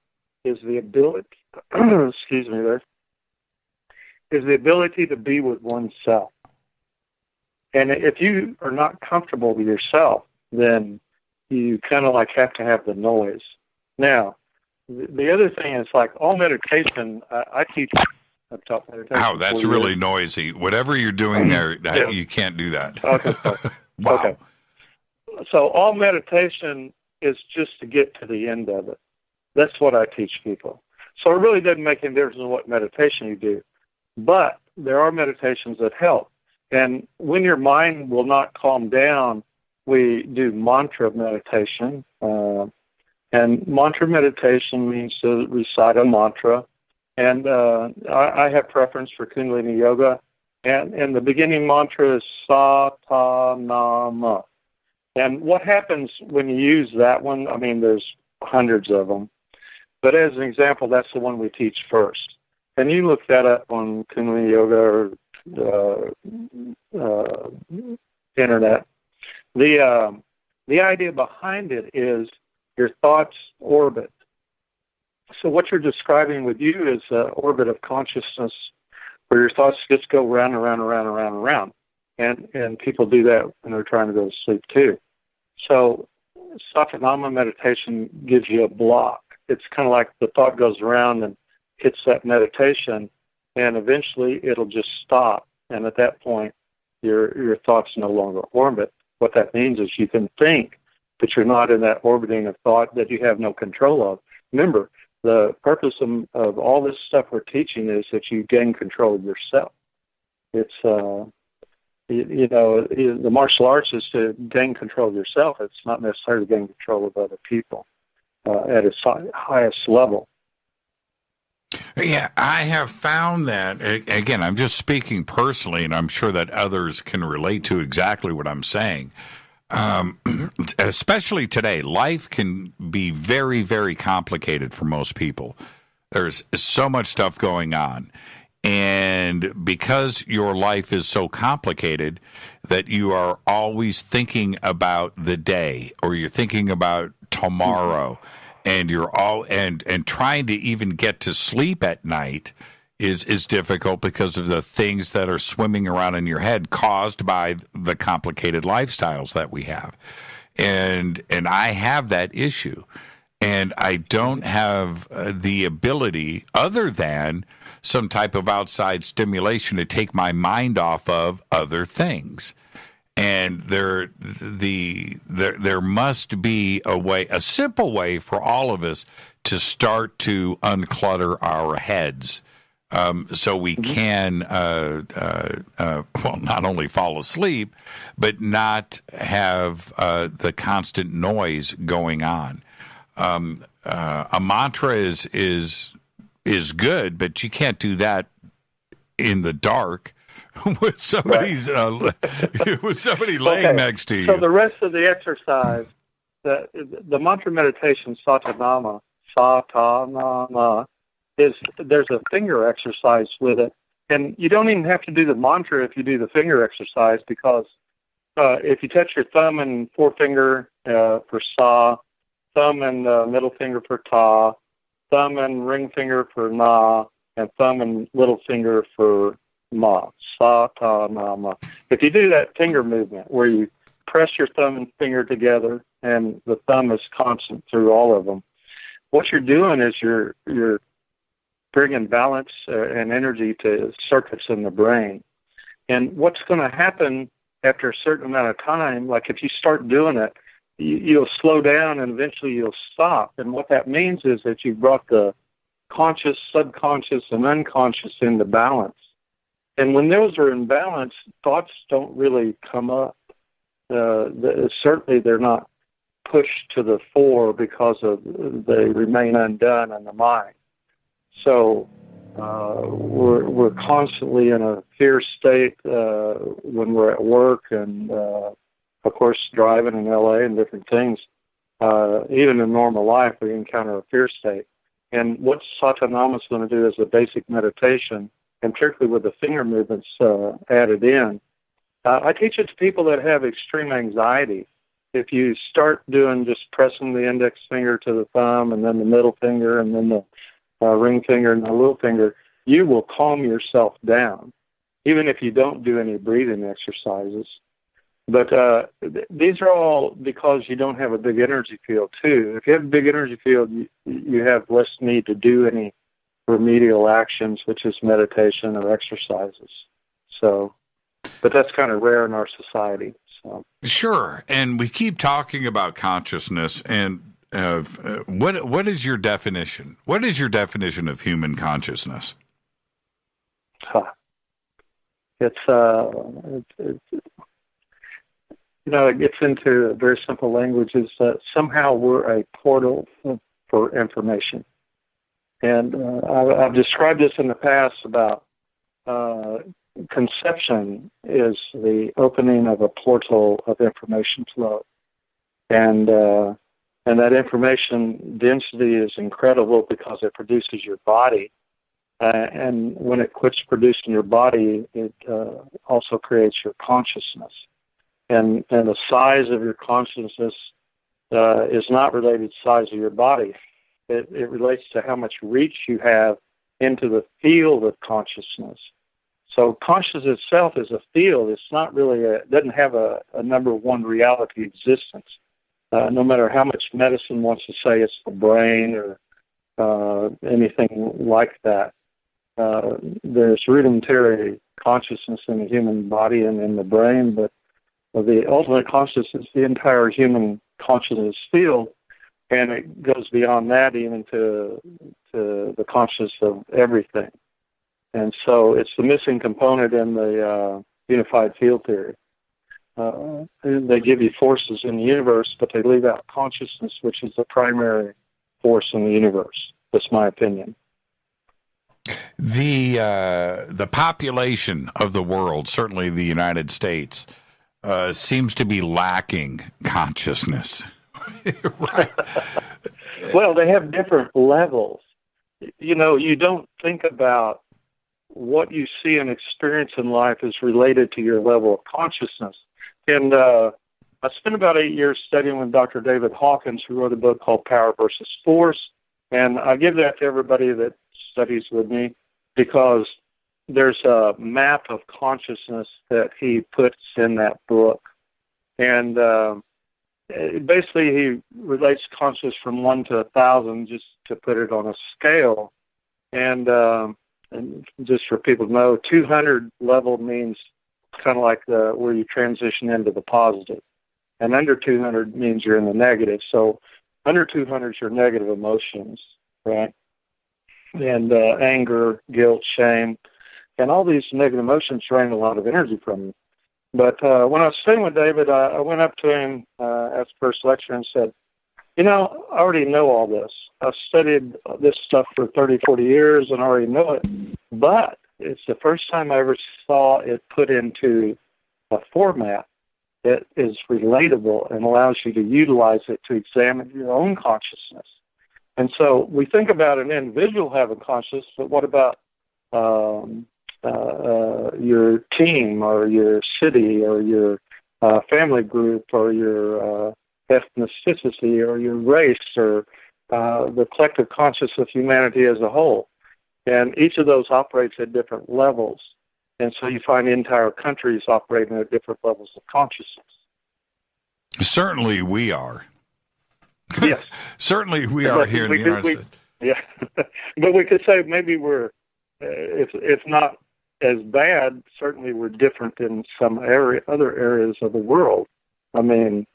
is the ability, excuse me there, is the ability to be with oneself. And if you are not comfortable with yourself, then you kind of like have to have the noise. Now, the other thing is like all meditation, I teach, I've taught meditation. Oh, that's really noisy. Whatever you're doing there, you can't do that. Okay. Wow. Okay. So all meditation is just to get to the end of it. That's what I teach people. So it really doesn't make any difference in what meditation you do. But there are meditations that help. And when your mind will not calm down, we do mantra meditation. And mantra meditation means to recite a mantra. And I have preference for Kundalini Yoga. And the beginning mantra is Sa-ta-na-ma. And what happens when you use that one, I mean, there's hundreds of them. But as an example, that's the one we teach first. And you look that up on Kundalini Yoga or internet. The idea behind it is your thoughts orbit. So what you're describing with you is an orbit of consciousness where your thoughts just go round and round and round and round and round. And people do that when they're trying to go to sleep too. So Satanama meditation gives you a block. It's kind of like the thought goes around and hits that meditation, and eventually it'll just stop. And at that point, your thoughts no longer orbit. What that means is you can think, but you're not in that orbiting of thought that you have no control of. Remember, the purpose of all this stuff we're teaching is that you gain control of yourself. It's the martial arts is to gain control of yourself. It's not necessarily to gain control of other people at its highest level. Yeah, I have found that, again, I'm just speaking personally, and I'm sure that others can relate to exactly what I'm saying. Especially today, life can be very, very complicated for most people. There's so much stuff going on. And because your life is so complicated that you are always thinking about the day, or you're thinking about tomorrow, and you're and trying to even get to sleep at night is difficult because of the things that are swimming around in your head caused by the complicated lifestyles that we have. And I have that issue. And I don't have the ability, other than some type of outside stimulation, to take my mind off of other things. And there must be a way, a simple way for all of us to start to unclutter our heads, so we can, not only fall asleep, but not have the constant noise going on. A mantra is good, but you can't do that in the dark with somebody's with somebody laying next to you. So the rest of the exercise, the mantra meditation, Satanama, is there's a finger exercise with it, and you don't even have to do the mantra if you do the finger exercise, because if you touch your thumb and forefinger for Sa, thumb and middle finger for Ta, thumb and ring finger for Na, and thumb and little finger for Ma. Sa, Ta, Na, Ma. If you do that finger movement where you press your thumb and finger together and the thumb is constant through all of them, what you're doing is you're bringing balance and energy to circuits in the brain. And what's going to happen after a certain amount of time, like if you start doing it, you'll slow down and eventually you'll stop. And what that means is that you've brought the conscious, subconscious, and unconscious into balance. And when those are in balance, thoughts don't really come up. Certainly they're not pushed to the fore because they remain undone in the mind. So we're constantly in a fear state when we're at work and, of course, driving in LA and different things. Even in normal life, we encounter a fear state. And what Satanama is going to do as a basic meditation and particularly with the finger movements added in. I teach it to people that have extreme anxiety. If you start doing just pressing the index finger to the thumb and then the middle finger and then the ring finger and the little finger, you will calm yourself down, even if you don't do any breathing exercises. But these are all because you don't have a big energy field, too. If you have a big energy field, you have less need to do any remedial actions, which is meditation or exercises. So, but that's kind of rare in our society. So. Sure, and we keep talking about consciousness, and what is your definition? What is your definition of human consciousness? It's it gets into very simple language. Is that somehow we're a portal for information, and I've described this in the past about. Conception is the opening of a portal of information flow, and that information density is incredible because it produces your body, and when it quits producing your body, it also creates your consciousness, and the size of your consciousness is not related to the size of your body. It relates to how much reach you have into the field of consciousness. So consciousness itself is a field. It's not really it doesn't have a number one reality existence. No matter how much medicine wants to say it's the brain or anything like that, there's rudimentary consciousness in the human body and in the brain, but the ultimate consciousness is the entire human consciousness field, and it goes beyond that even to the consciousness of everything. And so it's the missing component in the unified field theory. They give you forces in the universe, but they leave out consciousness, which is the primary force in the universe. That's my opinion. The population of the world, certainly the United States, seems to be lacking consciousness. Right. Well, they have different levels. You don't think about what you see and experience in life is related to your level of consciousness. And I spent about 8 years studying with Dr. David Hawkins, who wrote a book called Power versus Force. And I give that to everybody that studies with me because there's a map of consciousness that he puts in that book. And basically he relates consciousness from 1 to 1,000, just to put it on a scale. And just for people to know, 200 level means kind of like where you transition into the positive. And under 200 means you're in the negative. So under 200 is your negative emotions, right? And anger, guilt, shame. And all these negative emotions drain a lot of energy from you. But when I was studying with David, I went up to him at the first lecture and said, I already know all this. I've studied this stuff for 30, 40 years and I already know it. But it's the first time I ever saw it put into a format that is relatable and allows you to utilize it to examine your own consciousness. And so we think about an individual having consciousness, but what about your team or your city or your family group or your ethnicity or your race or the collective consciousness of humanity as a whole? And each of those operates at different levels. And so you find entire countries operating at different levels of consciousness. Certainly we are. Yes. Certainly we are here in the United States. Yeah. But we could say maybe we're, if not as bad, certainly we're different in some other areas of the world. I mean,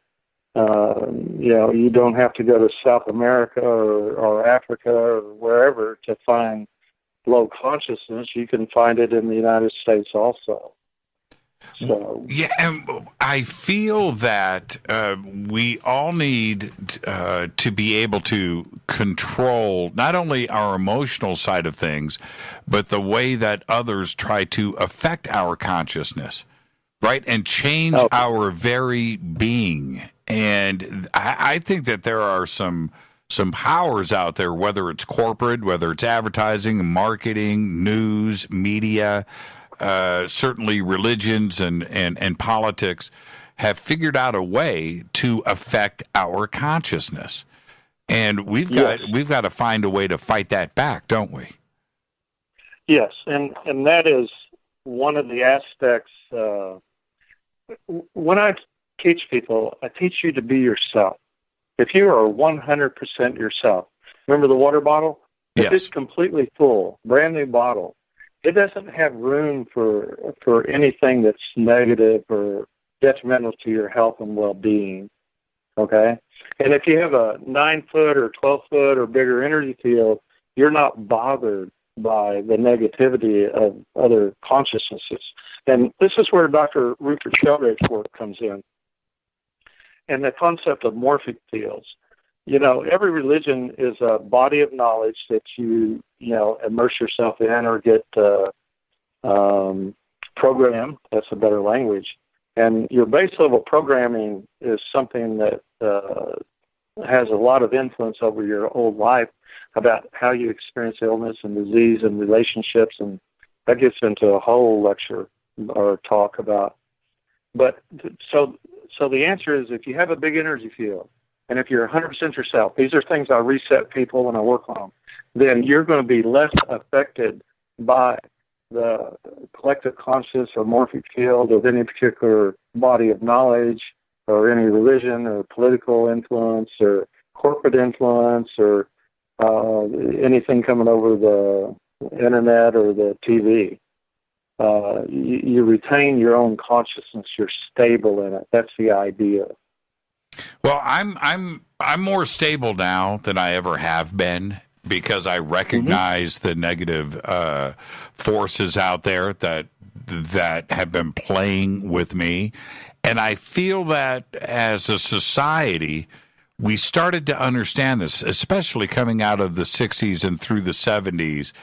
you don't have to go to South America or Africa or wherever to find low consciousness. You can find it in the United States also. So yeah, and I feel that we all need to be able to control not only our emotional side of things, but the way that others try to affect our consciousness, right, and change our very being. And I think that there are some some powers out there, whether it's corporate, whether it's advertising, marketing, news, media, certainly religions and politics, have figured out a way to affect our consciousness. And we've got to find a way to fight that back, don't we? Yes, and that is one of the aspects. When I teach people, I teach you to be yourself. If you are 100% yourself, remember the water bottle? If it's completely full, brand new bottle, it doesn't have room for anything that's negative or detrimental to your health and well-being, okay? And if you have a 9-foot or 12-foot or bigger energy field, you're not bothered by the negativity of other consciousnesses. And this is where Dr. Rupert Sheldrake's work comes in. And the concept of morphic fields. You know, every religion is a body of knowledge that you immerse yourself in or get programmed. That's a better language. And your base level programming is something that has a lot of influence over your whole life about how you experience illness and disease and relationships. And that gets into a whole lecture or talk about. But so the answer is, if you have a big energy field, and if you're 100% yourself, these are things I reset people when I work on them, then you're going to be less affected by the collective conscious or morphic field of any particular body of knowledge or any religion or political influence or corporate influence or anything coming over the internet or the TV. You retain your own consciousness. You're stable in it. That's the idea. Well, I'm more stable now than I ever have been, because I recognize the negative forces out there that have been playing with me, and I feel that as a society, we started to understand this, especially coming out of the 60s and through the 70s.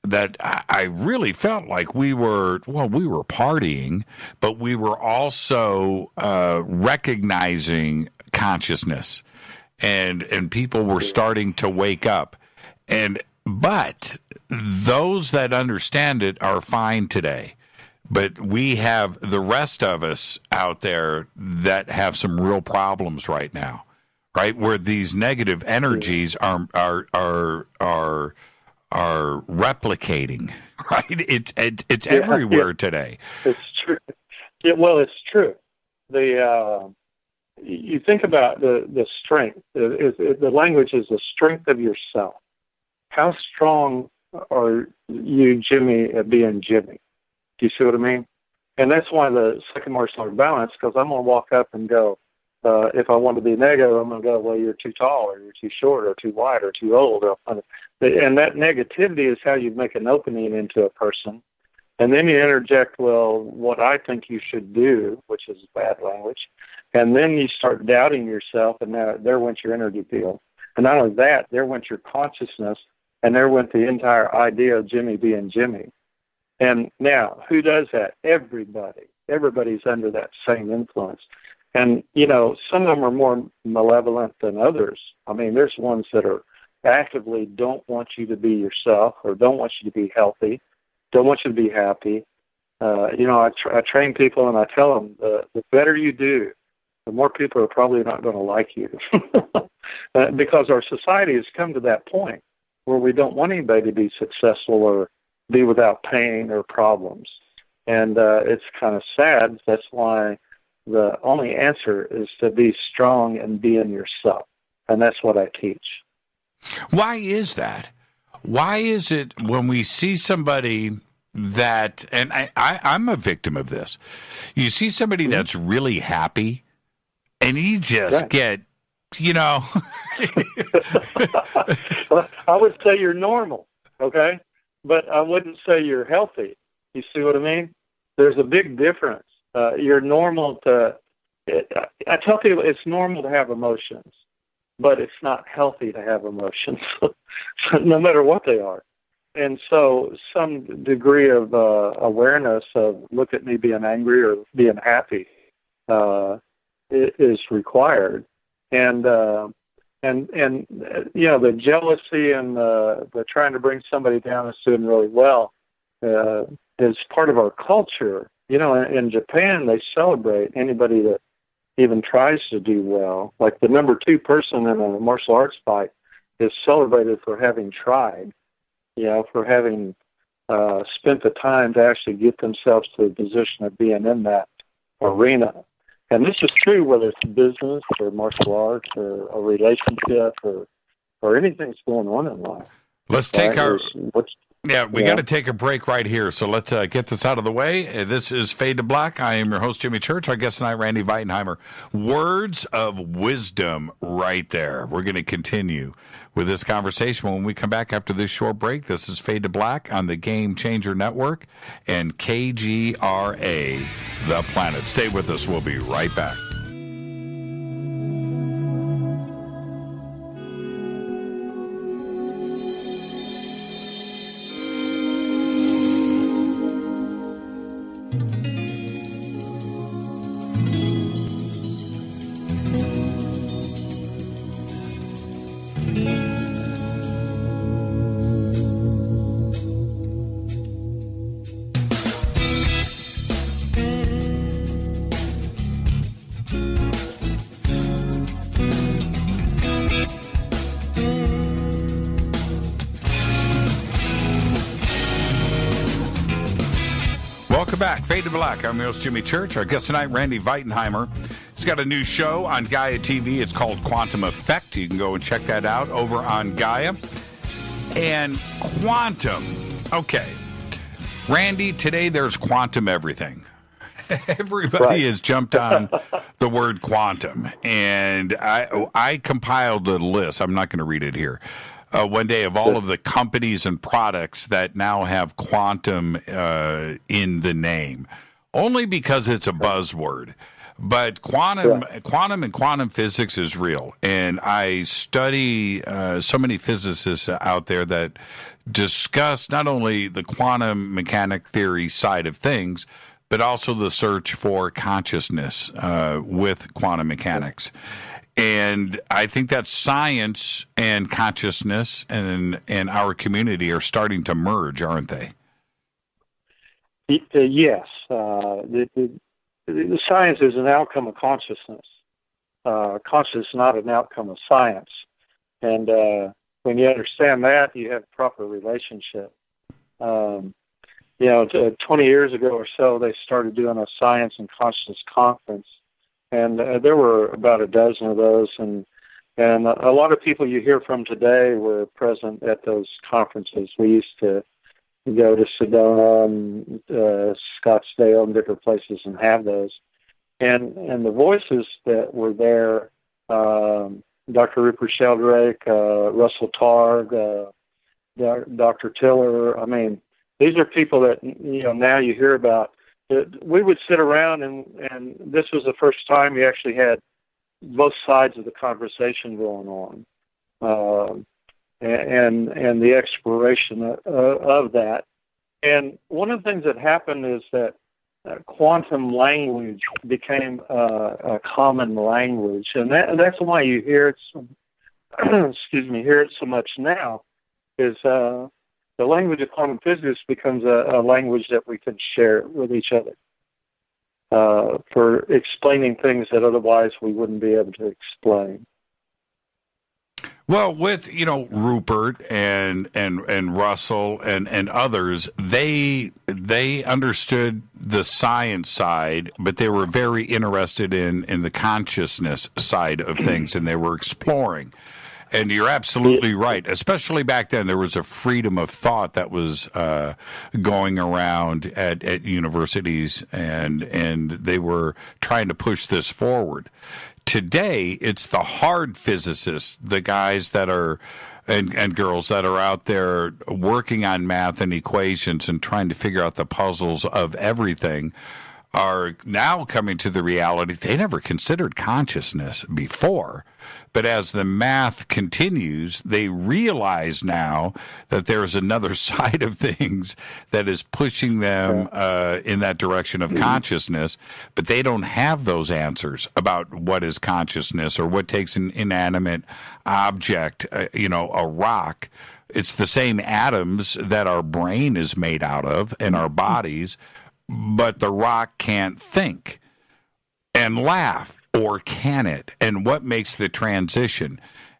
That I really felt like we were partying, but we were also recognizing consciousness, and people were starting to wake up. But those that understand it are fine today. But we have the rest of us out there that have some real problems right now, right? Where these negative energies are replicating, right? It's everywhere today. It's true. Yeah, well, it's true. You think about the strength. The language is the strength of yourself. How strong are you, Jimmy, at being Jimmy? Do you see what I mean? And that's why the second martial art balance, because I'm going to walk up and go, if I want to be negative, I'm going to go, well, you're too tall, or you're too short, or too wide, or too old. And that negativity is how you make an opening into a person. And then you interject, well, what I think you should do, which is bad language. And then you start doubting yourself, and now there went your energy field. And not only that, there went your consciousness, and there went the entire idea of Jimmy being Jimmy. And now, who does that? Everybody. Everybody's under that same influence. And, some of them are more malevolent than others. I mean, there's ones that are actively don't want you to be yourself, or don't want you to be healthy, don't want you to be happy. I train people and I tell them, the better you do, the more people are probably not going to like you. Because our society has come to that point where we don't want anybody to be successful or be without pain or problems. And it's kind of sad. That's why the only answer is to be strong and be in yourself. And that's what I teach. Why is that? Why is it when we see somebody that, and I'm a victim of this, you see somebody that's really happy, and you just get, I would say you're normal, okay? But I wouldn't say you're healthy. You see what I mean? There's a big difference. You're normal I tell people it's normal to have emotions, but it's not healthy to have emotions, no matter what they are. And so some degree of awareness of, look at me being angry or being happy is required. And the jealousy and the trying to bring somebody down that's doing really well is part of our culture. In Japan, they celebrate anybody that even tries to do well. Like the number 2 person in a martial arts fight is celebrated for having tried, for having spent the time to actually get themselves to the position of being in that arena. And this is true whether it's business or martial arts or a relationship or anything that's going on in life. Let's take we got to take a break right here. So let's get this out of the way. This is Fade to Black. I am your host, Jimmy Church. Our guest tonight, Randy Veitenheimer. Words of wisdom right there. We're going to continue with this conversation when we come back after this short break. This is Fade to Black on the Game Changer Network and KGRA, The Planet. Stay with us. We'll be right back. Welcome back. Fade to Black. I'm your host, Jimmy Church. Our guest tonight, Randy Veitenheimer. He's got a new show on Gaia TV. It's called Quantum Effect. You can go and check that out over on Gaia. And quantum. Okay. Randy, today there's quantum everything. Everybody has jumped on the word quantum. And I compiled a list. I'm not going to read it here. One day of all of the companies and products that now have quantum in the name, only because it's a buzzword. But quantum and quantum physics is real, and I study so many physicists out there that discuss not only the quantum mechanic theory side of things, but also the search for consciousness with quantum mechanics. And I think that science and consciousness and our community are starting to merge, aren't they? Yes. The science is an outcome of consciousness. Consciousness is not an outcome of science. And when you understand that, you have a proper relationship. 20 years ago or so, they started doing a science and consciousness conference. And there were about a dozen of those, and a lot of people you hear from today were present at those conferences. We used to go to Sedona and Scottsdale and different places and have those. And the voices that were there, Dr. Rupert Sheldrake, Russell Targ, Dr. Tiller, I mean, these are people that, now you hear about. We would sit around, and this was the first time we actually had both sides of the conversation going on, and the exploration of that. And one of the things that happened is that quantum language became a common language, and that's why you hear it. Hear it so much now, is the language of quantum physics becomes a language that we can share with each other for explaining things that otherwise we wouldn't be able to explain. Well, with Rupert and Russell and others, they understood the science side, but they were very interested in the consciousness side of things, and they were exploring. And you're absolutely right. Especially back then, there was a freedom of thought that was going around at universities, and they were trying to push this forward. Today, it's the hard physicists, the guys that are and girls that are out there working on math and equations and trying to figure out the puzzles of everything, are now coming to the reality they never considered consciousness before. But as the math continues, they realize now that there's another side of things that is pushing them in that direction of consciousness, but they don't have those answers about what is consciousness or what takes an inanimate object, a rock. It's the same atoms that our brain is made out of in our bodies, but the rock can't think and laugh, or can it? And what makes the transition?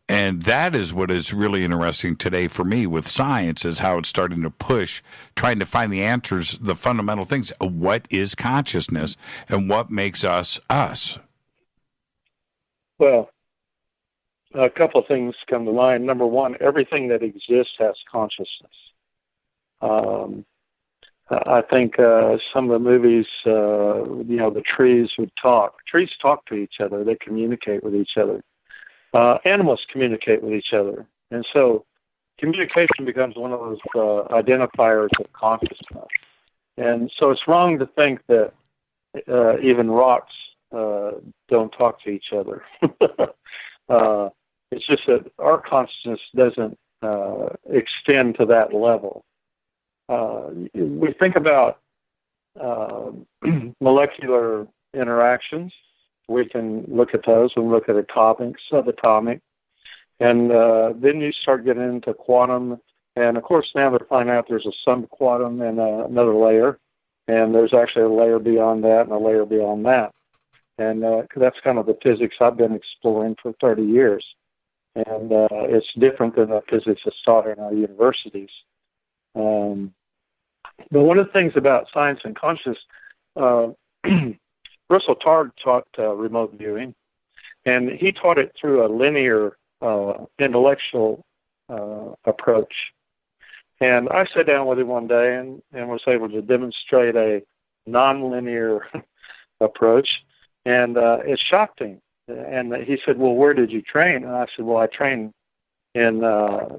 And that is what is really interesting today for me with science, is how it's starting to push, trying to find the answers, the fundamental things. What is consciousness and what makes us us? Well, a couple of things come to mind. Number one, everything that exists has consciousness. I think some of the movies, the trees would talk. Trees talk to each other. They communicate with each other. Animals communicate with each other. And so communication becomes one of those identifiers of consciousness. And so it's wrong to think that even rocks don't talk to each other. It's just that our consciousness doesn't extend to that level. We think about molecular interactions. We can look at those. We look at atomic, subatomic, and then you start getting into quantum. And of course, now they're finding out there's a subquantum and another layer, and there's actually a layer beyond that and a layer beyond that. And that's kind of the physics I've been exploring for 30 years. And it's different than the physics that's taught in our universities. But one of the things about science and consciousness, Russell Targ taught remote viewing, and he taught it through a linear intellectual approach. And I sat down with him one day and was able to demonstrate a nonlinear approach, and it shocked him. And he said, "Well, where did you train?" And I said, "Well, I train in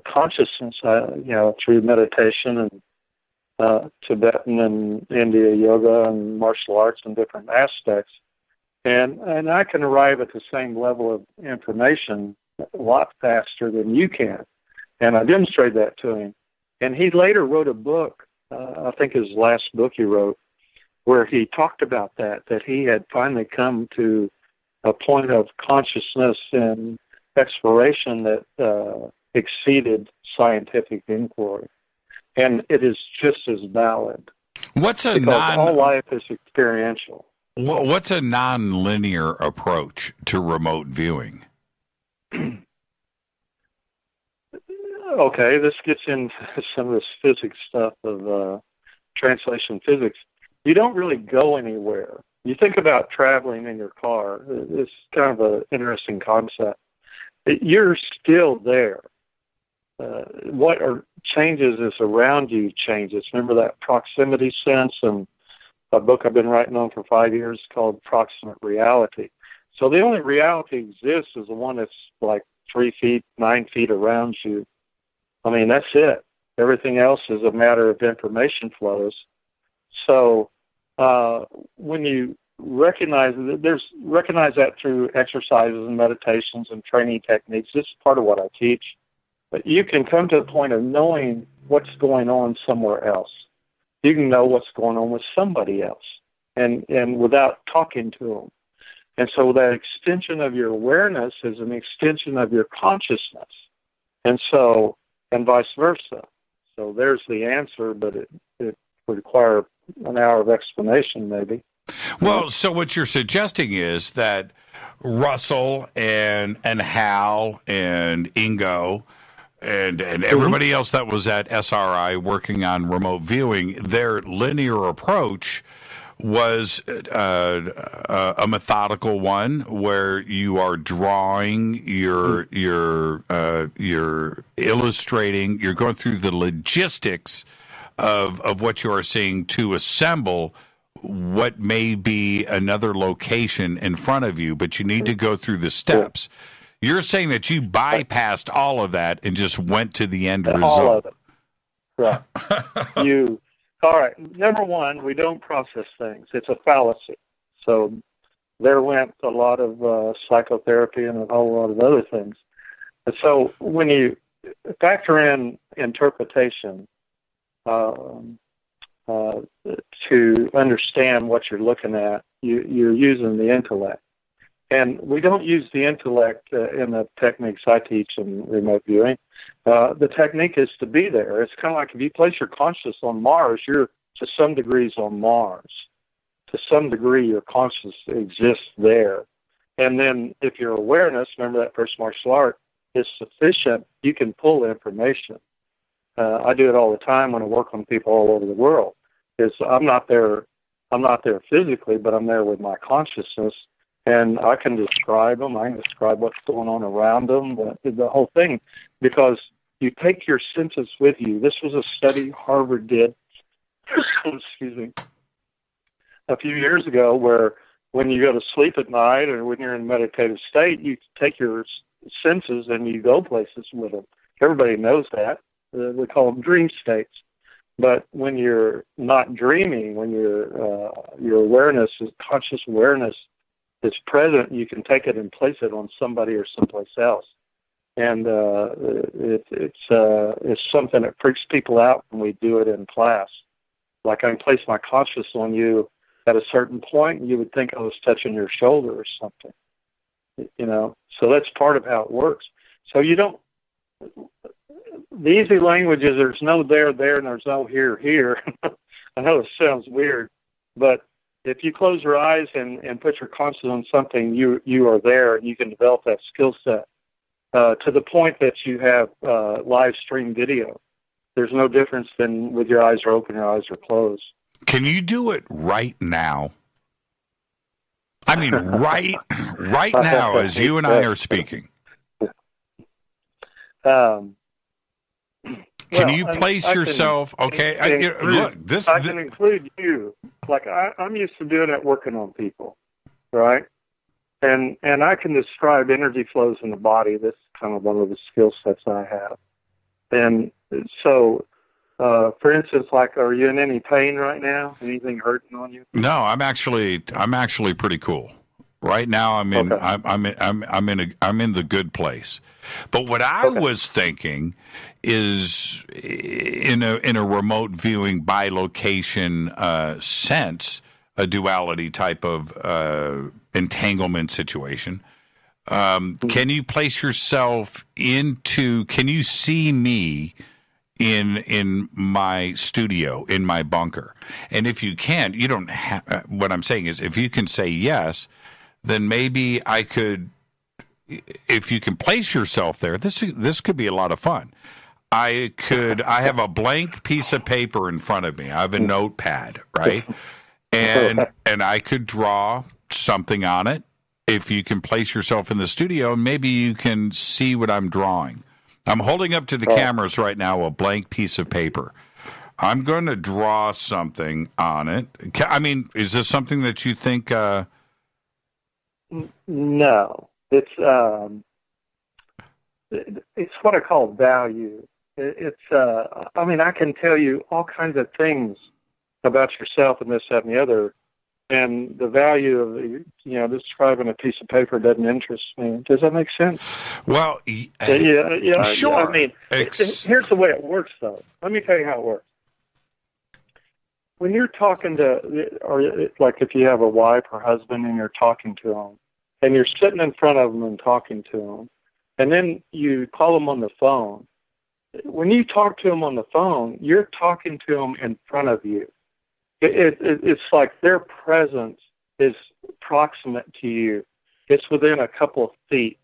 consciousness, through meditation and Tibetan and India yoga and martial arts and different aspects. And I can arrive at the same level of information a lot faster than you can." And I demonstrated that to him. And he later wrote a book, I think his last book he wrote, where he talked about that he had finally come to a point of consciousness and exploration that exceeded scientific inquiry. And it is just as valid. All life is experiential. What's a non-linear approach to remote viewing? Okay, this gets into some of this physics stuff of translation physics. You don't really go anywhere. You think about traveling in your car. It's kind of an interesting concept. You're still there. What changes is around you changes. Remember that proximity sense? And a book I've been writing on for 5 years called Proximate Reality. So the only reality exists is the one that's like 3 feet, 9 feet around you. I mean, that's it. Everything else is a matter of information flows. So when you recognize that through exercises and meditations and training techniques, this is part of what I teach. But you can come to the point of knowing what's going on somewhere else. You can know what's going on with somebody else, and without talking to them. And so that extension of your awareness is an extension of your consciousness, and vice versa. So there's the answer, but it would require an hour of explanation, maybe. Well, so what you're suggesting is that Russell and Hal and Ingo and everybody else that was at SRI working on remote viewing, their linear approach was a methodical one where you are drawing, you're illustrating, you're going through the logistics of what you are seeing to assemble what may be another location in front of you, but you need to go through the steps. You're saying that you bypassed all of that and just went to the end result. All of it. Right. All right. Number one, we don't process things. It's a fallacy. So there went a lot of psychotherapy and a whole lot of other things. And so when you factor in interpretation to understand what you're looking at, you're using the intellect. And we don't use the intellect in the techniques I teach in remote viewing. The technique is to be there. It's kind of like if you place your consciousness on Mars, you're to some degrees on Mars. To some degree, your consciousness exists there. And then if your awareness, remember that first martial art, is sufficient, you can pull information. I do it all the time when I work on people all over the world. I'm not there physically, but I'm there with my consciousness. And I can describe them. I can describe what's going on around them, the whole thing, because you take your senses with you. This was a study Harvard did, excuse me, a few years ago, where when you go to sleep at night or when you're in a meditative state, you take your senses and you go places with them. Everybody knows that. We call them dream states. But when you're not dreaming, when your awareness, conscious awareness, is present, you can take it and place it on somebody or someplace else. And it's something that freaks people out when we do it in class. Like I can place my consciousness on you at a certain point, and you would think I was touching your shoulder or something. You know, so that's part of how it works. So you don't. The easy language is there's no there, and there's no here. I know it sounds weird, but if you close your eyes and put your consciousness on something, you are there, and you can develop that skill set to the point that you have live stream video. There's no difference than with your eyes are open, your eyes are closed. Can you do it right now? I mean, right now, as you and I are speaking. Can you place yourself? Okay, I can include you. Like I'm used to doing it, working on people, right? And I can describe energy flows in the body. That's kind of one of the skill sets I have. And so, for instance, like, are you in any pain right now? Anything hurting on you? No, I'm actually pretty cool. Right now, I'm in the good place. But what I was thinking is in a remote viewing by location sense, a duality type of entanglement situation. Can you place yourself into? Can you see me in my studio, in my bunker? And if you can't, you don't have. What I'm saying is, if you can say yes, then maybe I could. If you can place yourself there, this could be a lot of fun. I have a blank piece of paper in front of me. I have a notepad, right? And I could draw something on it. If you can place yourself in the studio, maybe you can see what I'm drawing. I'm holding up to the cameras right now a blank piece of paper. I'm going to draw something on it. I mean, is this something that you think... No. It's what I call value. I mean, I can tell you all kinds of things about yourself and this, that, and the other, and the value of, describing a piece of paper doesn't interest me. Does that make sense? Well, yeah, sure. I mean, here's the way it works, though. Let me tell you how it works. When you're talking or like if you have a wife or husband and you're talking to them, and you're sitting in front of them and talking to them, and then you call them on the phone. When you talk to them on the phone, you're talking to them in front of you. It's like their presence is proximate to you. It's within a couple of feet.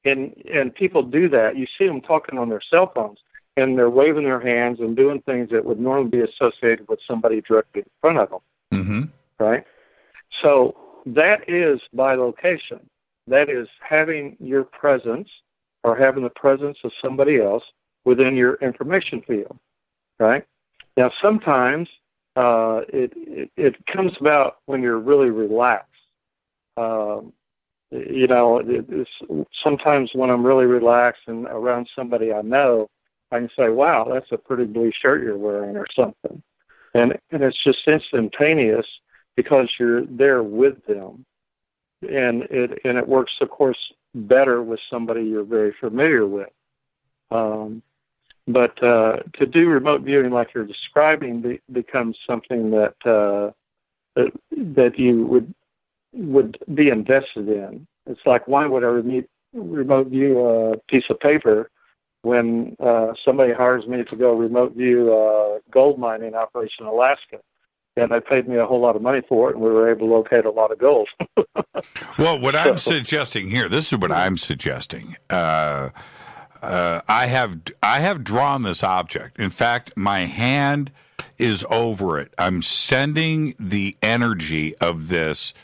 And people do that. You see them talking on their cell phones, and they're waving their hands and doing things that would normally be associated with somebody directly in front of them. Mm-hmm. Right? So that is bilocation. That is having your presence or having the presence of somebody else within your information field, right? Now, sometimes it comes about when you're really relaxed. Sometimes when I'm really relaxed and around somebody I know, I can say, wow, that's a pretty blue shirt you're wearing or something. and it's just instantaneous because you're there with them, and it works, of course, better with somebody you're very familiar with. But to do remote viewing like you're describing becomes something that you would be invested in. It's like, why would I remote view a piece of paper when somebody hires me to go remote view a gold mining operation in Alaska? And they paid me a whole lot of money for it, and we were able to locate a lot of gold. Well, what I'm suggesting here, this is what I'm suggesting. I have drawn this object. In fact, my hand is over it. I'm sending the energy of this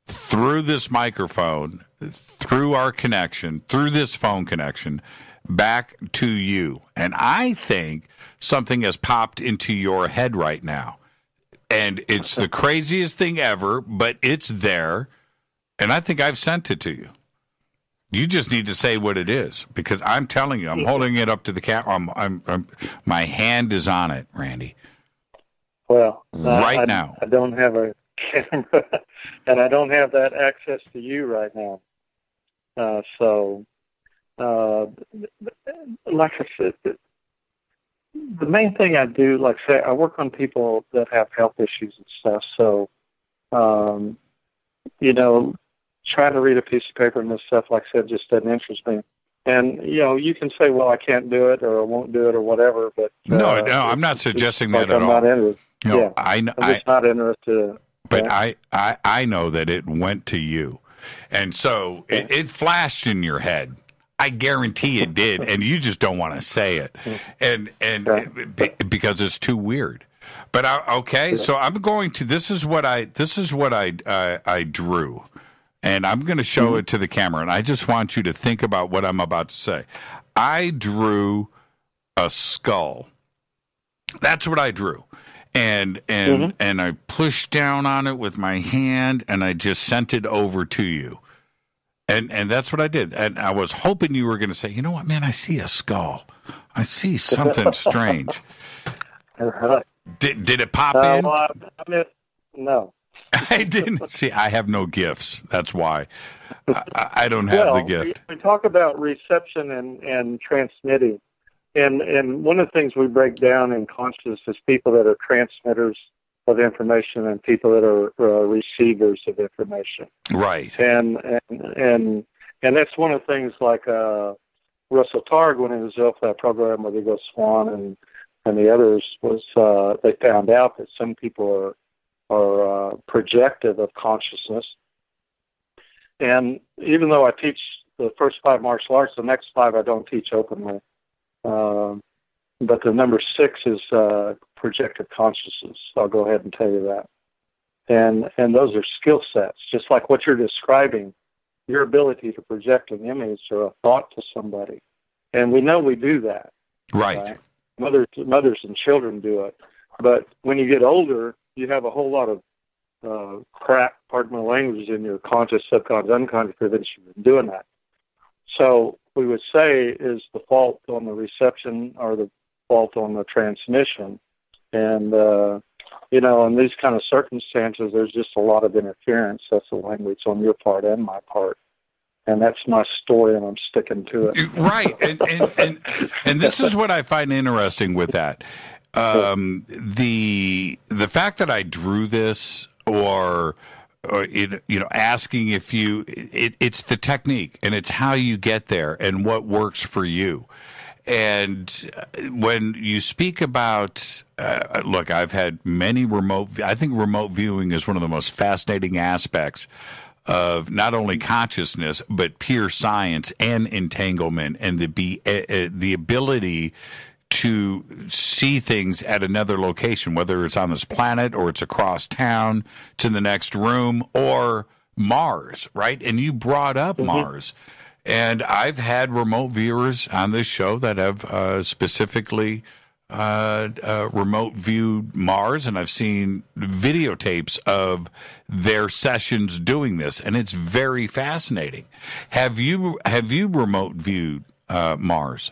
through this microphone, through our connection, through this phone connection, back to you. And I think something has popped into your head right now. And it's the craziest thing ever, but it's there. And I think I've sent it to you. You just need to say what it is, because I'm telling you, I'm holding it up to the camera. My hand is on it, Randy. Well, now. I don't have a camera, and I don't have that access to you right now. Like I said, the main thing I do, like I say, I work on people that have health issues and stuff. So, trying to read a piece of paper and this stuff, like I said, just doesn't interest me. And, you can say, well, I can't do it or I won't do it or whatever. But no, I'm not suggesting that at all. I'm not interested. No, yeah, I'm just not interested. But yeah. I know that it went to you. And so it flashed in your head. I guarantee it did, and you just don't want to say it, and because it's too weird. But okay, so I'm going to. This is what I drew, and I'm going to show it to the camera. And I just want you to think about what I'm about to say. I drew a skull. That's what I drew, and I pushed down on it with my hand, and I just sent it over to you. And that's what I did. And I was hoping you were going to say, you know what, man, I see a skull. I see something strange. Did it pop in? Well, no. I didn't. See, I have no gifts. That's why. I don't have the gift. We talk about reception and transmitting. And one of the things we break down in consciousness is people that are transmitters of information and people that are receivers of information. Right. And that's one of the things, like Russell Targ, when he was off that program with Eagle Swan and the others, was they found out that some people are projective of consciousness. And even though I teach the first 5 martial arts, the next 5 I don't teach openly. But the number 6 is projective consciousness. I'll go ahead and tell you that. And those are skill sets, just like what you're describing, your ability to project an image or a thought to somebody. And we know we do that. Right. Mothers and children do it. But when you get older, you have a whole lot of crap, pardon my language, in your conscious, subconscious, unconscious prevents you from doing that. So we would say, is the fault on the reception or the fault on the transmission? And, in these kind of circumstances, there's just a lot of interference. That's the language on your part and my part. And that's my story, and I'm sticking to it. Right. And this is what I find interesting with that. The fact that I drew this or asking if it's the technique, and it's how you get there and what works for you. And when you speak about, look, I've had many I think remote viewing is one of the most fascinating aspects of not only consciousness, but pure science and entanglement, and the ability to see things at another location, whether it's on this planet or it's across town to the next room or Mars, right? And you brought up Mars. And I've had remote viewers on this show that have specifically remote viewed Mars, and I've seen videotapes of their sessions doing this, and it's very fascinating. Have you remote viewed Mars?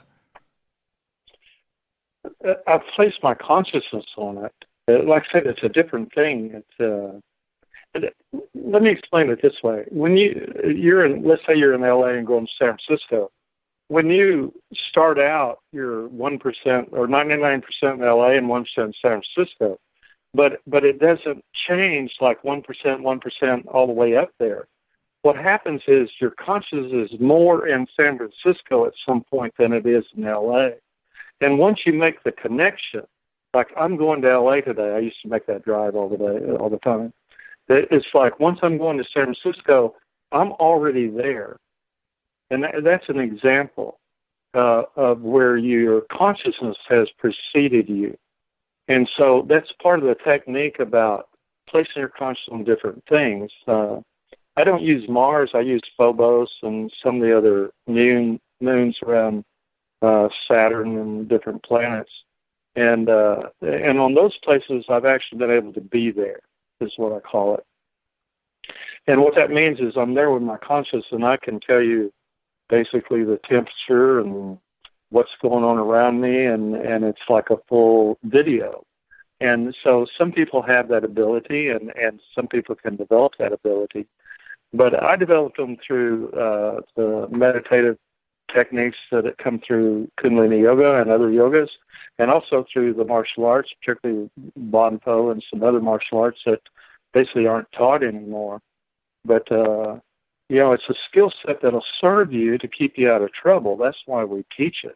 I've placed my consciousness on it, Like I said, it's a different thing. Let me explain it this way. When let's say you're in LA and going to San Francisco. When you start out, you're 1% or 99% in LA and 1% in San Francisco. But it doesn't change like 1% all the way up there. What happens is your consciousness is more in San Francisco at some point than it is in LA. And once you make the connection, like I'm going to LA today, I used to make that drive all the time. It's like once I'm going to San Francisco, I'm already there. And that's an example of where your consciousness has preceded you. And so that's part of the technique about placing your consciousness on different things. I don't use Mars. I use Phobos and some of the other moons around Saturn and different planets. And on those places, I've actually been able to be there, is what I call it. And what that means is I'm there with my consciousness, and I can tell you basically the temperature and what's going on around me, and it's like a full video. And so some people have that ability, and some people can develop that ability. But I developed them through the meditative techniques that come through Kundalini Yoga and other yogas, and also through the martial arts, particularly Bonpo and some other martial arts that basically aren't taught anymore. But it's a skill set that'll serve you to keep you out of trouble. That's why we teach it,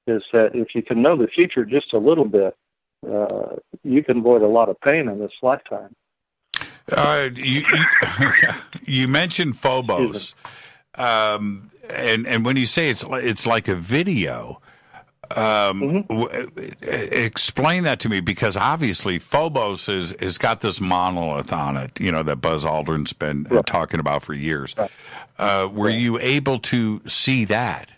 is that if you can know the future just a little bit, you can avoid a lot of pain in this lifetime. You mentioned Phobos, and when you say it's like a video, explain that to me, because obviously Phobos has got this monolith on it, that Buzz Aldrin's been talking about for years. Were you able to see that?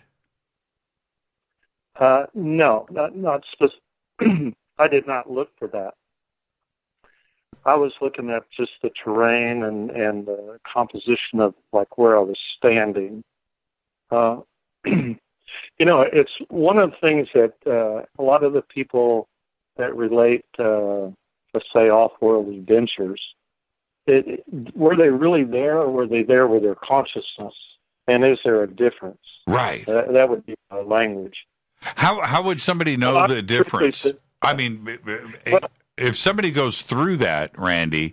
No, not specific. I did not look for that. I was looking at just the terrain and the composition of like where I was standing. It's one of the things that a lot of the people that relate, let's say, off-world adventures, were they really there, or were they there with their consciousness? And is there a difference? Right. That would be my language. How would somebody know the difference? I mean, if somebody goes through that, Randy,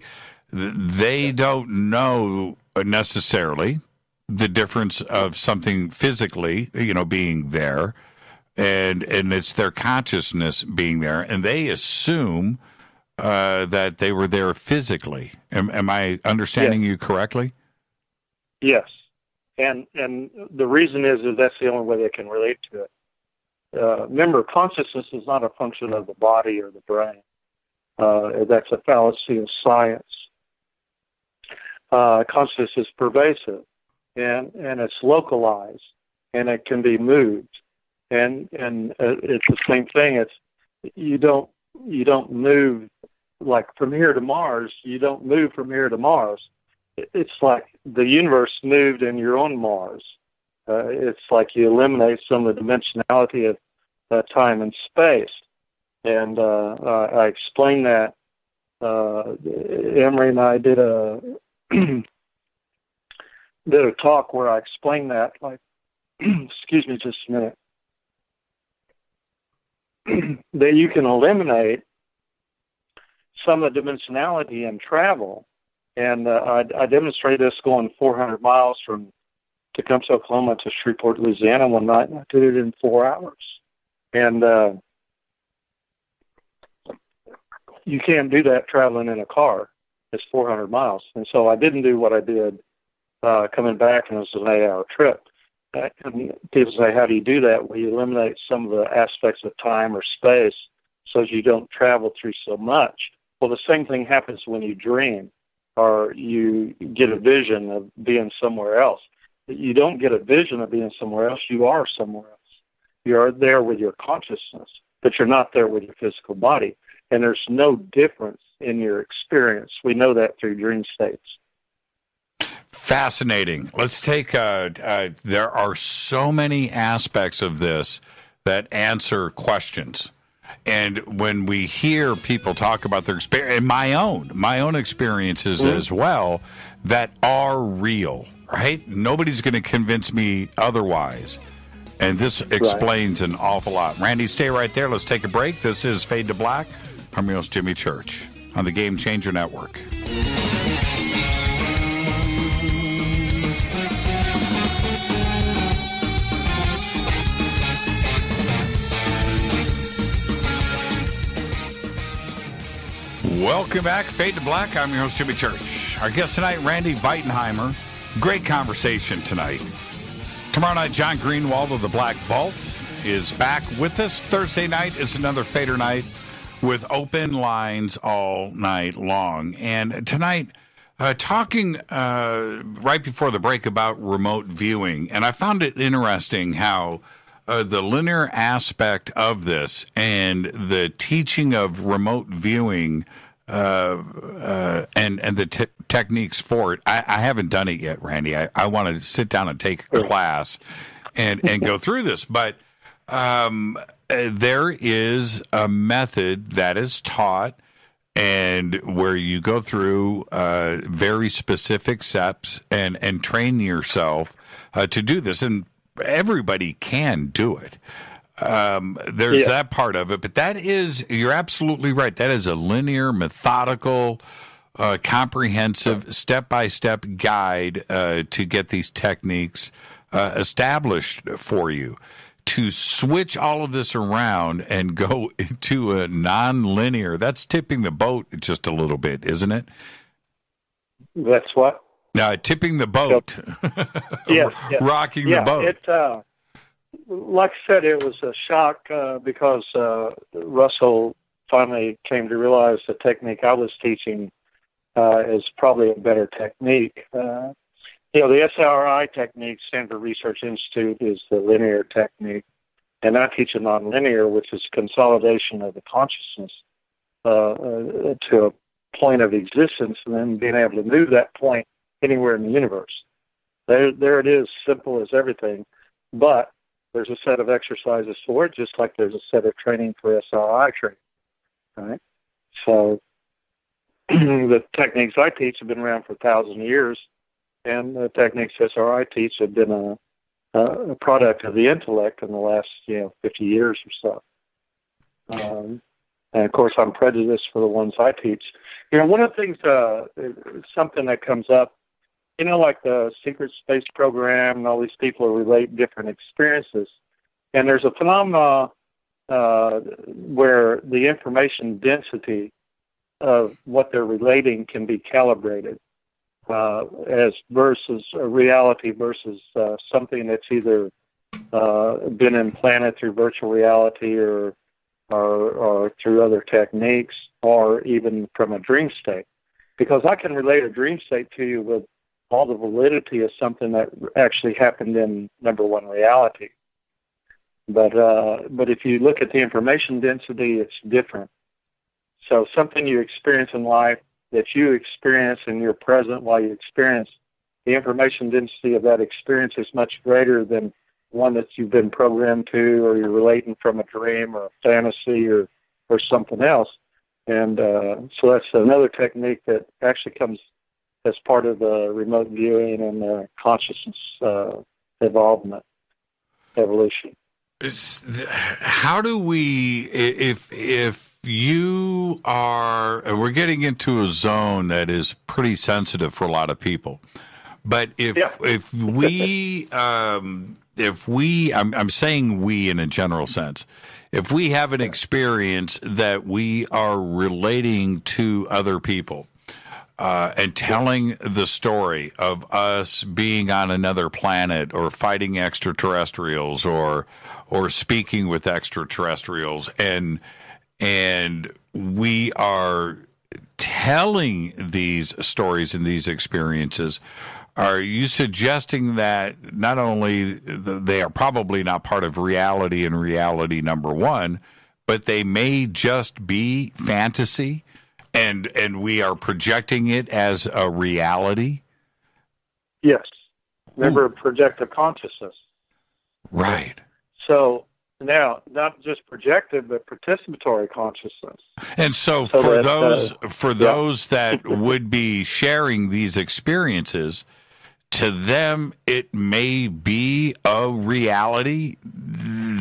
they don't know necessarily the difference of something physically, being there, and it's their consciousness being there, and they assume that they were there physically. Am I understanding you correctly? Yes, and the reason is that's the only way they can relate to it. Remember, consciousness is not a function of the body or the brain. That's a fallacy of science. Consciousness is pervasive, and it's localized, and it can be moved, and it's the same thing. It's you don't move like from here to Mars. You don't move from here to Mars. It's like the universe moved and you're on Mars. It's like you eliminate some of the dimensionality of time and space. And I explained that. Emery and I did a talk where I explained that. Like, excuse me, just a minute. That you can eliminate some of the dimensionality in travel. And I demonstrated this going 400 miles from Tecumseh, Oklahoma to Shreveport, Louisiana one night, and I did it in 4 hours. And you can't do that traveling in a car. It's 400 miles. And so I didn't do what I did coming back, and it was an 8-hour trip. And people say, how do you do that? Well, you eliminate some of the aspects of time or space so that you don't travel through so much. Well, the same thing happens when you dream or you get a vision of being somewhere else. You don't get a vision of being somewhere else. You are somewhere else. You're there with your consciousness, but you're not there with your physical body. And there's no difference in your experience. We know that through dream states. Fascinating. Let's take, there are so many aspects of this that answer questions. And when we hear people talk about their experience, and my own experiences as well, that are real, right? Nobody's going to convince me otherwise. And this explains an awful lot. Randy, stay right there. Let's take a break. This is Fade to Black. I'm your host, Jimmy Church, on the Game Changer Network. Welcome back, Fade to Black. I'm your host, Jimmy Church. Our guest tonight, Randy Veitenheimer. Great conversation tonight. Tomorrow night, John Greenwald of the Black Vault is back with us. Thursday night is another Fader night with open lines all night long. And tonight, talking right before the break about remote viewing, and I found it interesting how the linear aspect of this and the teaching of remote viewing and the techniques for it. I haven't done it yet, Randy. I want to sit down and take a class and go through this. But there is a method that is taught and where you go through very specific steps and train yourself to do this. And everybody can do it. There's that part of it, but that is, you're absolutely right. That is a linear, methodical, comprehensive, step-by-step guide to get these techniques established for you. To switch all of this around and go into a non-linear, that's tipping the boat just a little bit, isn't it? That's what? Tipping the boat. Yes. Rocking the boat. It, like I said, it was a shock because Russell finally came to realize the technique I was teaching is probably a better technique. The SRI technique, Stanford Research Institute, is the linear technique, and I teach a nonlinear, which is consolidation of the consciousness to a point of existence, and then being able to move that point anywhere in the universe. There it is, simple as everything, but there's a set of exercises for it, just like there's a set of training for SRI training. Right? So the techniques I teach have been around for 1,000 years, and the techniques SRI teach have been a product of the intellect in the last 50 years or so. And of course, I'm prejudiced for the ones I teach. One of the things, something that comes up, like the secret space program and all these people relate different experiences. And there's a phenomena where the information density of what they're relating can be calibrated as versus a reality versus something that's either been implanted through virtual reality or through other techniques or even from a dream state. Because I can relate a dream state to you with all the validity of something that actually happened in number one reality. But if you look at the information density, it's different. So something you experience in life that you experience and you're present while you experience, the information density of that experience is much greater than one that you've been programmed to or you're relating from a dream or a fantasy or something else. And so that's another technique that actually comes as part of the remote viewing and the consciousness evolution. How do we, if you are, we're getting into a zone that is pretty sensitive for a lot of people, but if we, I'm saying we in a general sense, if we have an experience that we are relating to other people, and telling the story of us being on another planet or fighting extraterrestrials or speaking with extraterrestrials, and we are telling these stories and these experiences, are you suggesting that not only they are probably not part of reality and reality number one, but they may just be fantasy? And we are projecting it as a reality? Yes. Remember, projective consciousness. Right. So Now, not just projective, but participatory consciousness. And so for those that would be sharing these experiences, to them it may be a reality.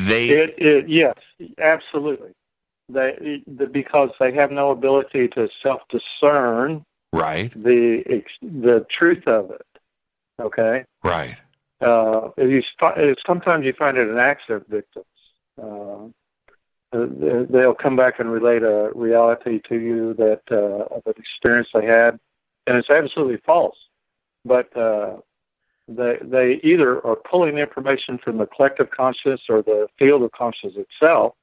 Yes, absolutely. Because they have no ability to self-discern, right, the truth of it. Okay, right. Sometimes you find it in accident victims. They'll come back and relate a reality to you that of an experience they had, and it's absolutely false. But they either are pulling information from the collective consciousness or the field of consciousness itself.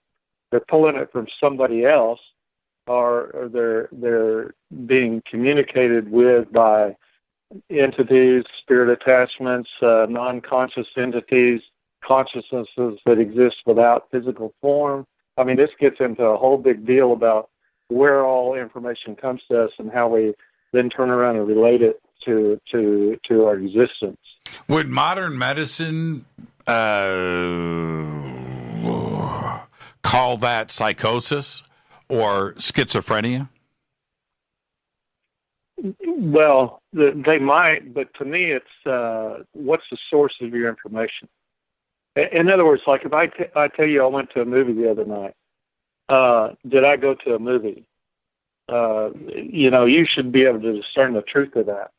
They're pulling it from somebody else, or they're being communicated with by entities, spirit attachments, non-conscious entities, consciousnesses that exist without physical form. I mean, this gets into a whole big deal about where all information comes to us and how we then turn around and relate it to our existence. Would modern medicine call that psychosis or schizophrenia? Well, they might, but to me, it's what's the source of your information? In other words, like if I tell you I went to a movie the other night, did I go to a movie? You should be able to discern the truth of that.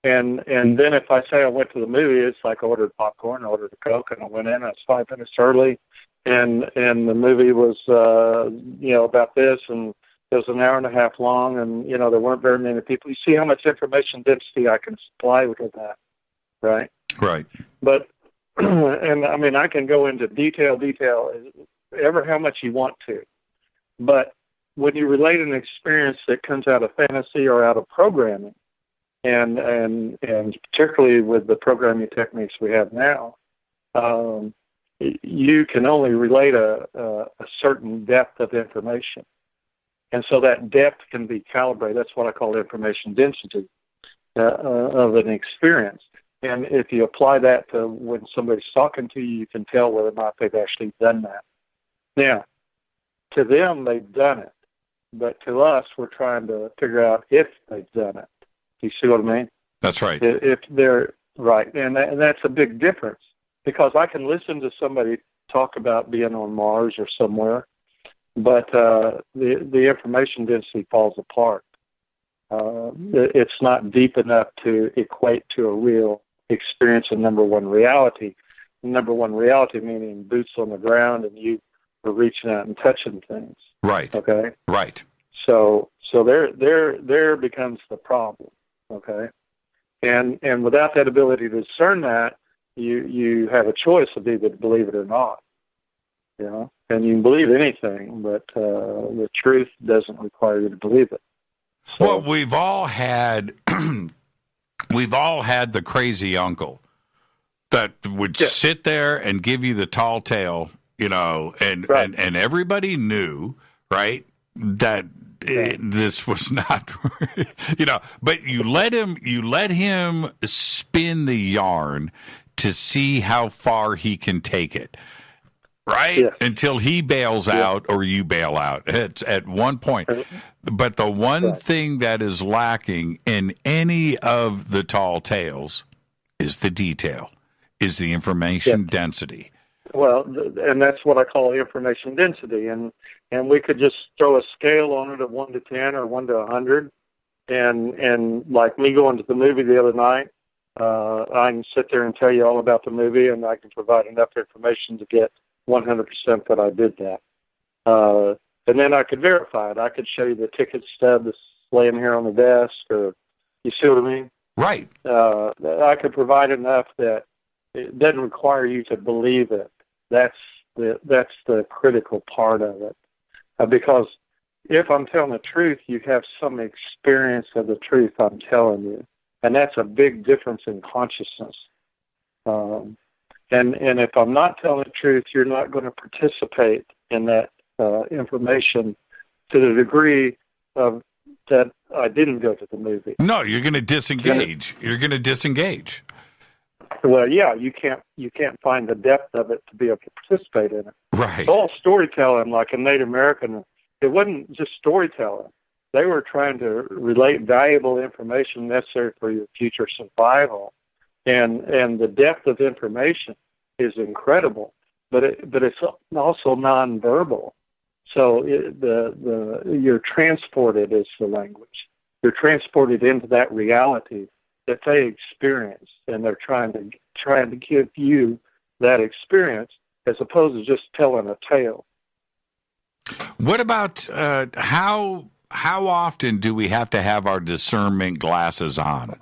And then if I say I went to the movie, it's like I ordered popcorn, I ordered a Coke, and I went in. I was 5 minutes early, and the movie was about this, and it was an hour and a half long, and there weren't very many people. You see how much information density I can supply with that, right? Right. But and I mean I can go into detail ever how much you want to, but when you relate an experience that comes out of fantasy or out of programming, and particularly with the programming techniques we have now, you can only relate a certain depth of information. And so that depth can be calibrated. That's what I call information density of an experience. And if you apply that to when somebody's talking to you, you can tell whether or not they've actually done that. Now, to them, they've done it. But to us, we're trying to figure out if they've done it. You see what I mean? That's right. If they're right. And that's a big difference, because I can listen to somebody talk about being on Mars or somewhere, but the information density falls apart. It's not deep enough to equate to a real experience of number one reality. Number one reality meaning boots on the ground and you are reaching out and touching things. Right. Okay. Right. So there becomes the problem. Okay. And without that ability to discern that, you have a choice of either to believe it or not. And you can believe anything, but the truth doesn't require you to believe it. So, well, we've all had the crazy uncle that would sit there and give you the tall tale, and everybody knew, right, that this was not, but you let him spin the yarn to see how far he can take it. Right? Yes. Until he bails out or you bail out at one point. But the one thing that is lacking in any of the tall tales is the detail, is the information density. Well, and that's what I call information density. And we could just throw a scale on it of 1 to 10 or 1 to 100. And like me going to the movie the other night, I can sit there and tell you all about the movie, and I can provide enough information to get 100% that I did that. And then I could verify it. I could show you the ticket stub that's laying here on the desk, or you see what I mean? Right. I could provide enough that it doesn't require you to believe it. That's the critical part of it. Because if I'm telling the truth, you have some experience of the truth I'm telling you. And that's a big difference in consciousness. And if I'm not telling the truth, you're not going to participate in that information to the degree of that I didn't go to the movie. No, you're going to disengage. You're going to disengage. Well, yeah, you can't find the depth of it to be able to participate in it. Right. It's all storytelling, like a Native American. It wasn't just storytelling. They were trying to relate valuable information necessary for your future survival, and the depth of information is incredible. But it's also nonverbal. So you're transported is the language. You're transported into that reality that they experience, and they're trying to give you that experience as opposed to just telling a tale. What about how often do we have to have our discernment glasses on?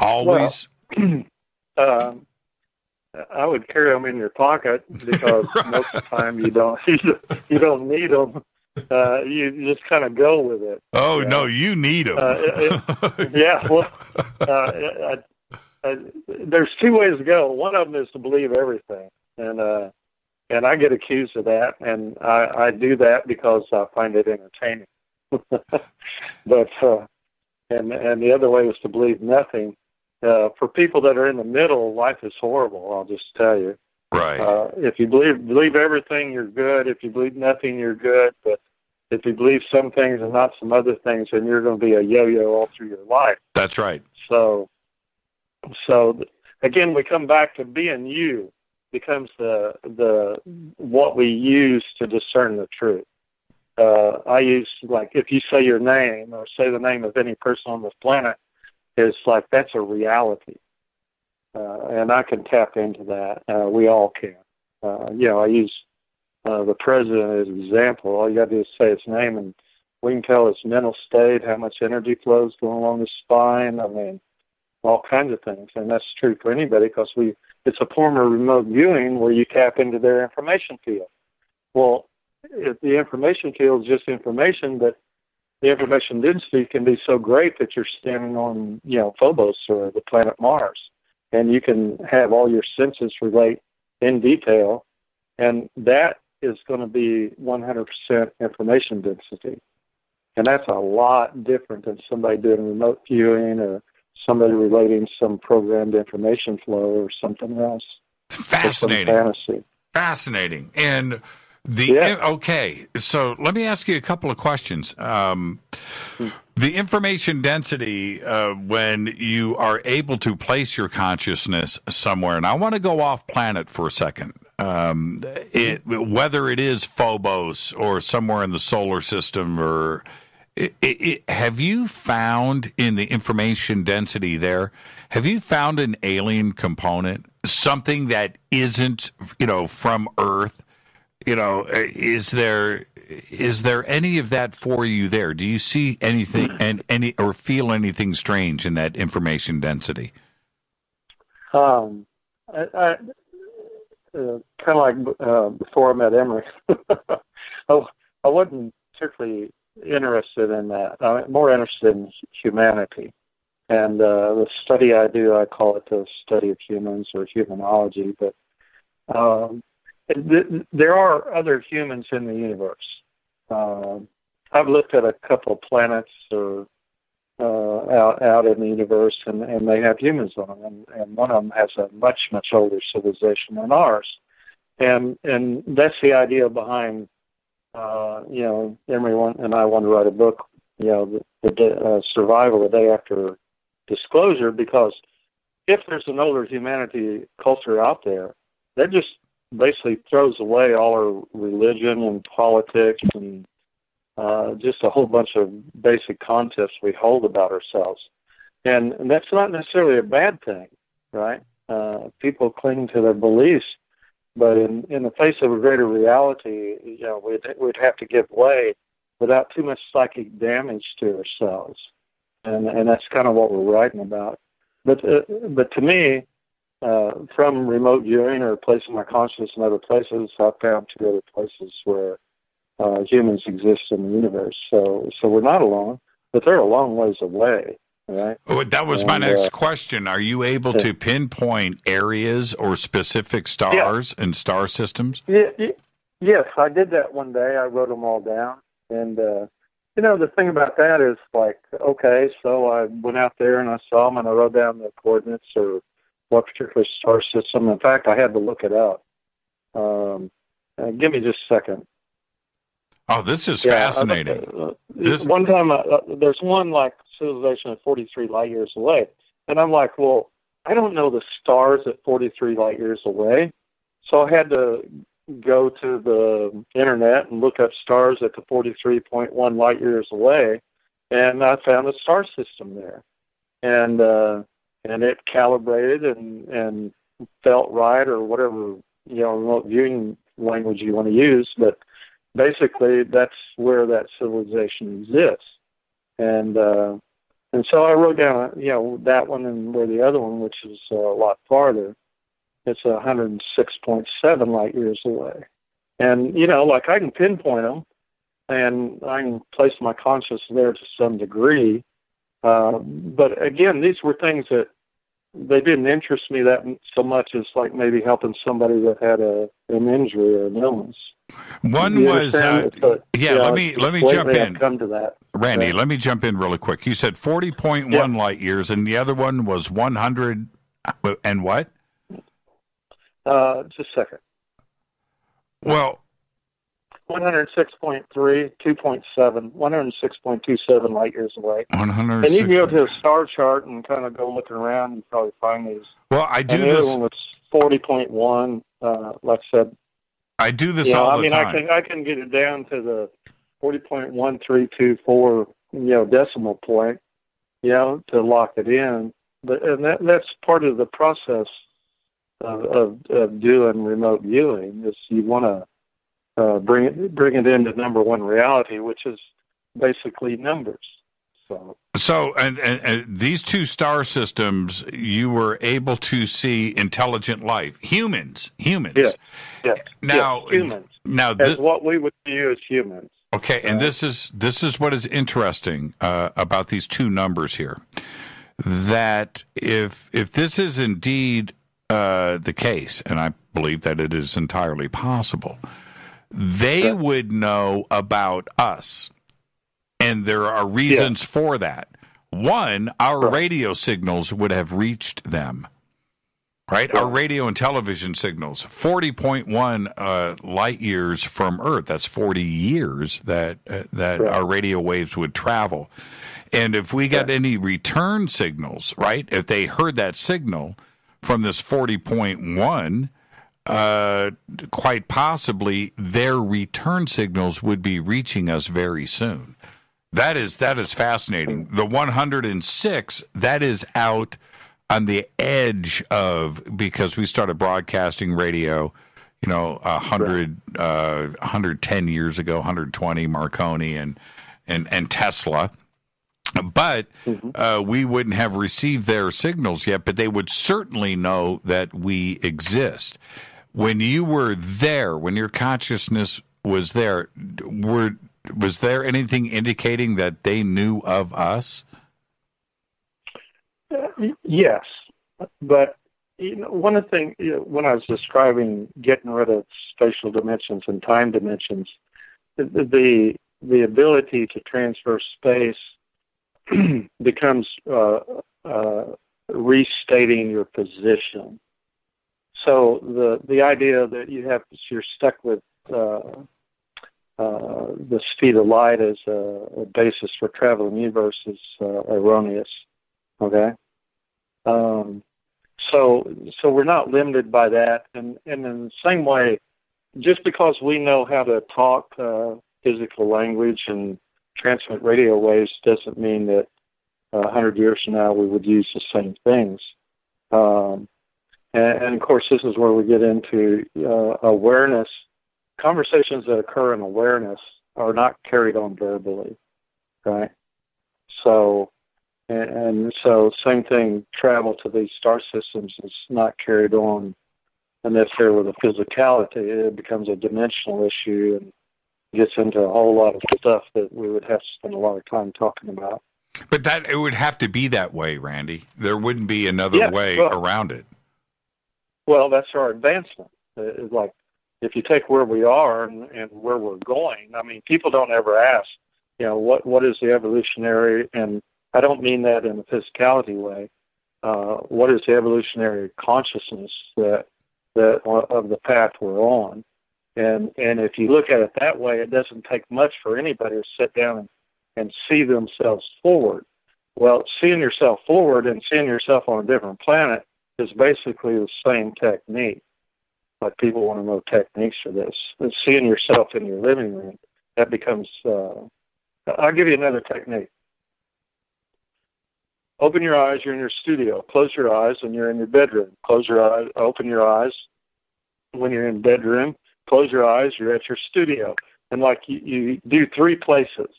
Always. Well, I would carry them in your pocket because right. Most of the time you don't need them. You just kind of go with it. Oh, no, you need them. Yeah, well, there's two ways to go. One of them is to believe everything, and I get accused of that, and I do that because I find it entertaining. But and the other way is to believe nothing. For people that are in the middle, life is horrible. I'll just tell you. Right. If you believe everything, you're good. If you believe nothing, you're good. But if you believe some things and not some other things, then you're going to be a yo-yo all through your life. That's right. So again, we come back to being you becomes the what we use to discern the truth. I use, like, if you say your name or say the name of any person on this planet, it's like that's a reality. And I can tap into that. We all can. I use the president as an example. All you got to do is say his name, and we can tell his mental state, how much energy flows going along his spine. I mean, all kinds of things. And that's true for anybody because it's a form of remote viewing where you tap into their information field. Well, if the information field is just information, but the information density can be so great that you're standing on, Phobos or the planet Mars, and you can have all your senses relate in detail, and that is going to be 100% information density. And that's a lot different than somebody doing remote viewing or somebody relating some programmed information flow or something else. Fascinating. Fantasy. Fascinating. And okay, so let me ask you a couple of questions. The information density, when you are able to place your consciousness somewhere, and I want to go off planet for a second, whether it is Phobos or somewhere in the solar system, or have you found in the information density there, have you found an alien component, something that isn't, from Earth? Is there any of that for you there? Do you see anything or feel anything strange in that information density? I kind of like before I met Emery, I wasn't particularly interested in that. I'm more interested in humanity. And the study I do, I call it the study of humans or humanology, but there are other humans in the universe. I've looked at a couple of planets or out in the universe, and they have humans on them, and one of them has a much, much older civilization than ours. And that's the idea behind, Emery and I want to write a book, the survival the day after disclosure, because if there's an older humanity culture out there, that just basically throws away all our religion and politics and just a whole bunch of basic concepts we hold about ourselves. And that's not necessarily a bad thing, right? People cling to their beliefs, but in the face of a greater reality, we'd have to give way without too much psychic damage to ourselves. And that's kind of what we're writing about. But to me, from remote viewing or placing my consciousness in other places, I've found two other places where humans exist in the universe. So we're not alone, but they're a long ways away, right? Oh, that was my next question. Are you able to pinpoint areas or specific stars and star systems? Yes, I did that one day. I wrote them all down, and The thing about that is like, okay, so I went out there and I saw them and I wrote down the coordinates or what particular star system. In fact, I had to look it up. Give me just a second. Oh, this is fascinating. One time, there's one like civilization at 43 light years away. And I'm like, well, I don't know the stars at 43 light years away. So I had to go to the internet and look up stars at the 43.1 light years away. And I found a star system there. And it calibrated and felt right, or whatever, remote viewing language you want to use. But basically, that's where that civilization exists. And so I wrote down, that one and where the other one, which is a lot farther. It's 106.7 light years away. And, like I can pinpoint them, and I can place my consciousness there to some degree. But again, these were things that they didn't interest me that so much as like maybe helping somebody that had an injury or an illness. One was, let me jump in. Come to that. Randy, let me jump in really quick. You said 40.1 light years, and the other one was 100 and what? Just a second. Well, 106.3, 2.7, 106.27 light years away. 106. And you can go to a star chart and kind of go looking around and probably find these. Well, I do and this. The other one was 40.1, like I said. I do this all the time. I can get it down to the 40.1324, decimal point, to lock it in. And that's part of the process of doing remote viewing. Is you want to bring it into number one reality, which is basically numbers. So and these two star systems, you were able to see intelligent life, humans. Yes. Now, humans. Now, as what we would view as humans. Okay, and this is what is interesting about these two numbers here. That if this is indeed the case, and I believe that it is entirely possible, they would know about us. And there are reasons for that. One, our radio signals would have reached them, right? Our radio and television signals, 40.1 light years from Earth. That's 40 years that our radio waves would travel. And if we got any return signals, right, if they heard that signal from this 40.1, quite possibly their return signals would be reaching us very soon. That is fascinating. The 106, that is out on the edge of, because we started broadcasting radio, 110 years ago, 120, Marconi and Tesla. But we wouldn't have received their signals yet, but they would certainly know that we exist. When you were there, when your consciousness was there, was there anything indicating that they knew of us? Yes, but one of the things, when I was describing getting rid of spatial dimensions and time dimensions, the ability to transfer space becomes restating your position. So the idea that you're stuck with the speed of light as a basis for travel in the universe is erroneous. Okay, so we're not limited by that, and in the same way, just because we know how to talk physical language and transmit radio waves doesn't mean that 100 years from now we would use the same things. And of course, this is where we get into awareness. Conversations that occur in awareness are not carried on verbally, right? So, and so same thing, travel to these star systems is not carried on necessarily with a physicality. It becomes a dimensional issue and gets into a whole lot of stuff that we would have to spend a lot of time talking about. But it would have to be that way, Randy. There wouldn't be another way around it. Well, that's our advancement. It's like, if you take where we are and where we're going, I mean, people don't ever ask, what is the evolutionary, and I don't mean that in a physicality way. What is the evolutionary consciousness that of the path we're on? And if you look at it that way, it doesn't take much for anybody to sit down and see themselves forward. Well, seeing yourself forward and seeing yourself on a different planet is basically the same technique. But people want to know techniques for this. And seeing yourself in your living room, that becomes, I'll give you another technique. Open your eyes, you're in your studio. Close your eyes and you're in your bedroom. Close your eyes, open your eyes when you're in bedroom. Close your eyes, you're at your studio. And like you do 3 places.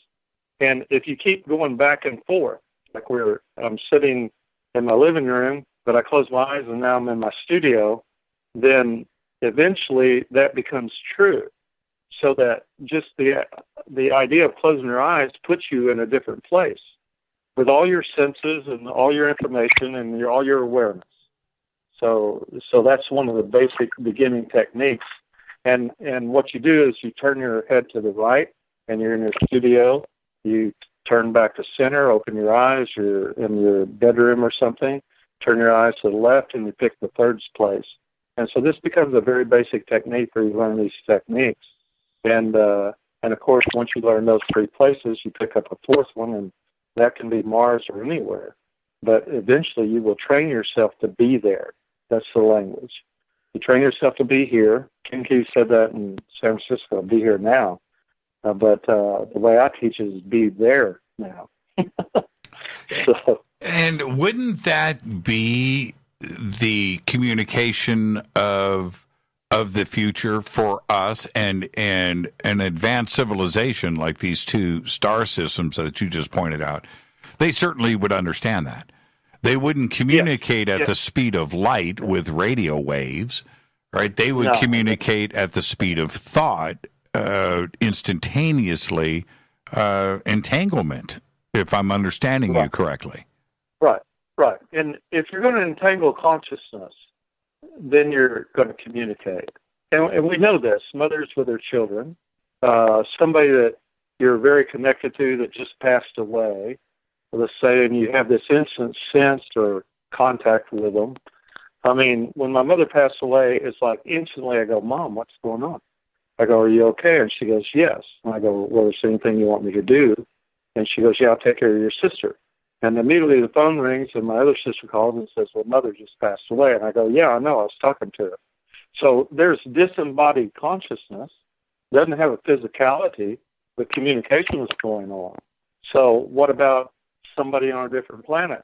And if you keep going back and forth, like I'm sitting in my living room, but I close my eyes and now I'm in my studio, then eventually that becomes true. So that just the idea of closing your eyes puts you in a different place with all your senses and all your information and all your awareness. So that's one of the basic beginning techniques. And what you do is you turn your head to the right, and you're in your studio. You turn back to center, open your eyes. You're in your bedroom or something. Turn your eyes to the left, and you pick the third place. And so this becomes a very basic technique where you learn these techniques. And of course, once you learn those 3 places, you pick up a 4th one, and that can be Mars or anywhere. But eventually you will train yourself to be there. That's the language. You train yourself to be here. Ken Key said that in San Francisco, be here now. But the way I teach is be there now. And wouldn't that be the communication of the future for us and an advanced civilization like these 2 star systems that you just pointed out? They certainly would understand that. They wouldn't communicate at the speed of light with radio waves, right? They would communicate at the speed of thought, instantaneously, entanglement, if I'm understanding you correctly. Right. And if you're going to entangle consciousness, then you're going to communicate. And we know this, mothers with their children, somebody that you're very connected to that just passed away, let's say, and you have this instant sense or contact with them. I mean, when my mother passed away, it's like instantly I go, Mom, what's going on? I go, are you okay? And she goes, yes. And I go, well, is there anything you want me to do? And she goes, yeah, I'll take care of your sister. And immediately the phone rings, and my other sister calls and says, well, Mother just passed away. And I go, yeah, I know, I was talking to her. So there's disembodied consciousness, doesn't have a physicality, but communication is going on. So what about somebody on a different planet?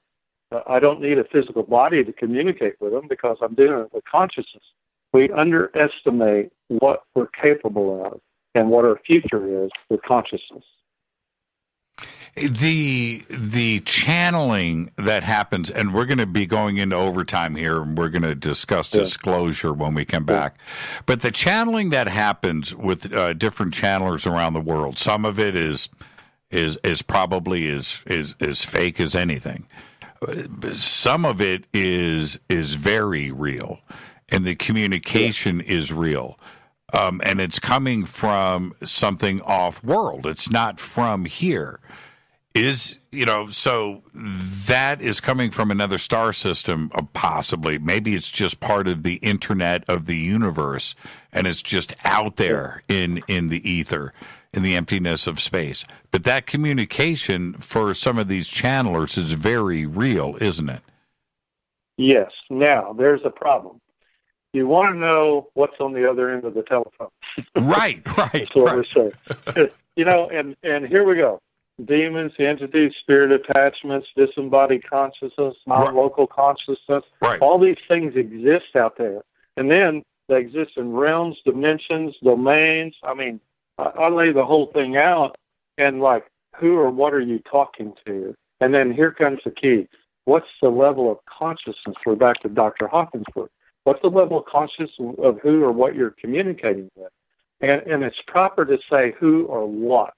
I don't need a physical body to communicate with them because I'm doing it with consciousness. We underestimate what we're capable of and what our future is with consciousness. The channeling that happens, and we're going to be going into overtime here, and we're going to discuss disclosure when we come back. But the channeling that happens with different channelers around the world, some of it is probably as fake as anything. Some of it is very real, and the communication is real. And it's coming from something off-world. It's not from here. So that is coming from another star system, possibly. Maybe it's just part of the internet of the universe, and it's just out there in the ether, in the emptiness of space. But that communication for some of these channelers is very real, isn't it? Yes. Now, there's a problem. You want to know what's on the other end of the telephone. Right. That's what we're saying. And here we go. Demons, entities, spirit attachments, disembodied consciousness, non-local consciousness. Right. All these things exist out there. And then they exist in realms, dimensions, domains. I mean, I lay the whole thing out and like, who or what are you talking to? And then here comes the key. What's the level of consciousness? We're back to Dr. Hawkins' book. What's the level of consciousness of who or what you're communicating with? And it's proper to say who or what.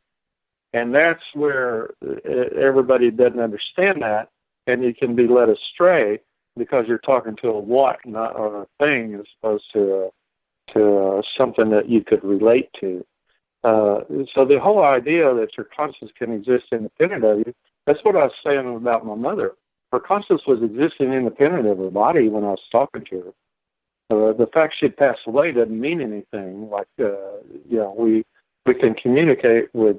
And that's where everybody doesn't understand that, and you can be led astray because you're talking to a what, not or a thing, as opposed to something that you could relate to. So the whole idea that your conscience can exist independent of you, that's what I was saying about my mother. Her conscience was existing independent of her body when I was talking to her. The fact she'd passed away doesn't mean anything. Like, we can communicate with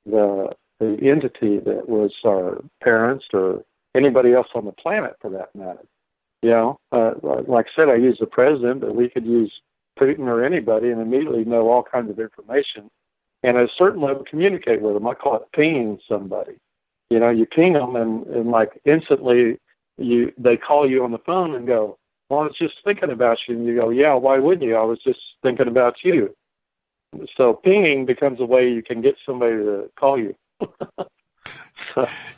the entity that was our parents or anybody else on the planet for that matter. Like I said, I use the president, but we could use Putin or anybody and immediately know all kinds of information. And at a certain level, communicate with them. I call it pinging somebody. You ping them and like instantly they call you on the phone and go, well, I was just thinking about you. And you go, yeah, why wouldn't you? I was just thinking about you. So pinging becomes a way you can get somebody to call you.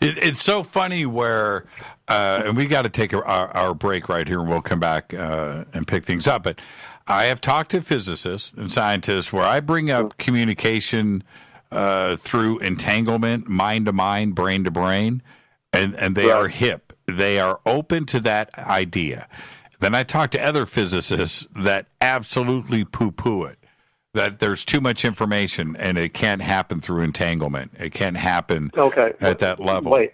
It's so funny where, and we got to take our break right here and we'll come back and pick things up. But I have talked to physicists and scientists where I bring up communication through entanglement, mind to mind, brain to brain, and they are hip. They are open to that idea. Then I talk to other physicists that absolutely poo-poo it, that there's too much information and it can't happen through entanglement. It can't happen at that level. Wait,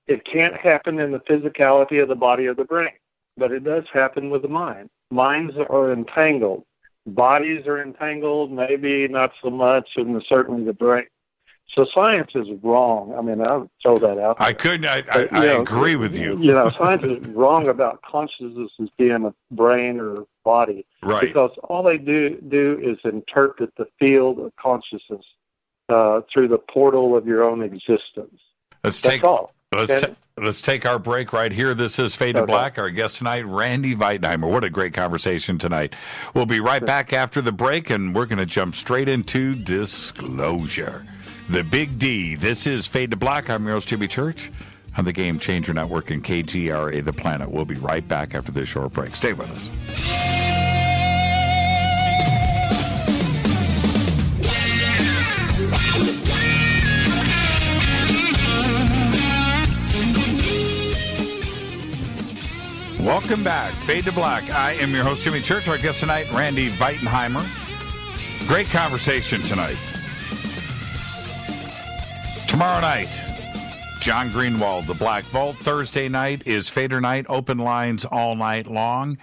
it can't happen in the physicality of the body or the brain, but it does happen with the mind. Minds are entangled. Bodies are entangled, maybe not so much, and certainly the brain. So science is wrong. I mean, I'll throw that out there. I agree with you. Science is wrong about consciousness as being a brain or body. Right. Because all they do is interpret the field of consciousness through the portal of your own existence. That's all. Let's take our break right here. This is Fade to Black. Our guest tonight, Randy Veitenheimer. What a great conversation tonight. We'll be right back after the break, and we're going to jump straight into disclosure. The Big D. This is Fade to Black. I'm your host, Jimmy Church, on the Game Changer Network and KGRA, The Planet. We'll be right back after this short break. Stay with us. Welcome back. Fade to Black. I am your host, Jimmy Church. Our guest tonight, Randy Veitenheimer. Great conversation tonight. Tomorrow night, John Greenwald, the Black Vault. Thursday night is Fader night, open lines all night long.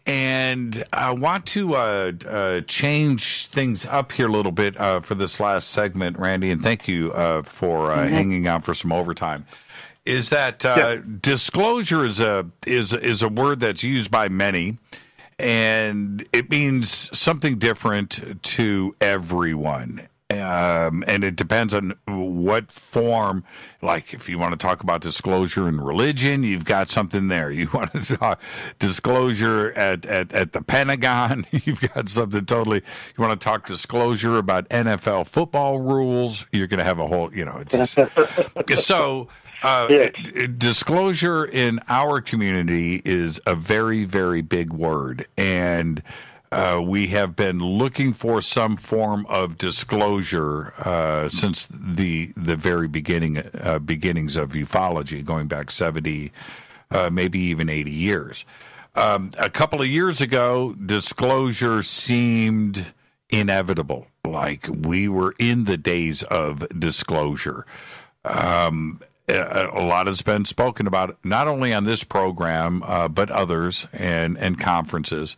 And I want to change things up here a little bit for this last segment, Randy, and thank you for hanging out for some overtime. Is that disclosure is a word that's used by many, and it means something different to everyone. And it depends on what form. Like if you want to talk about disclosure in religion, you've got something there. You want to talk disclosure at the Pentagon, you've got something totally. You want to talk disclosure about NFL football rules, you're going to have a whole. It's just, so. Disclosure in our community is a very, very big word, and we have been looking for some form of disclosure since the very beginnings of ufology, going back 70, maybe even 80 years. A couple of years ago, disclosure seemed inevitable, like we were in the days of disclosure. A lot has been spoken about, not only on this program, but others and conferences.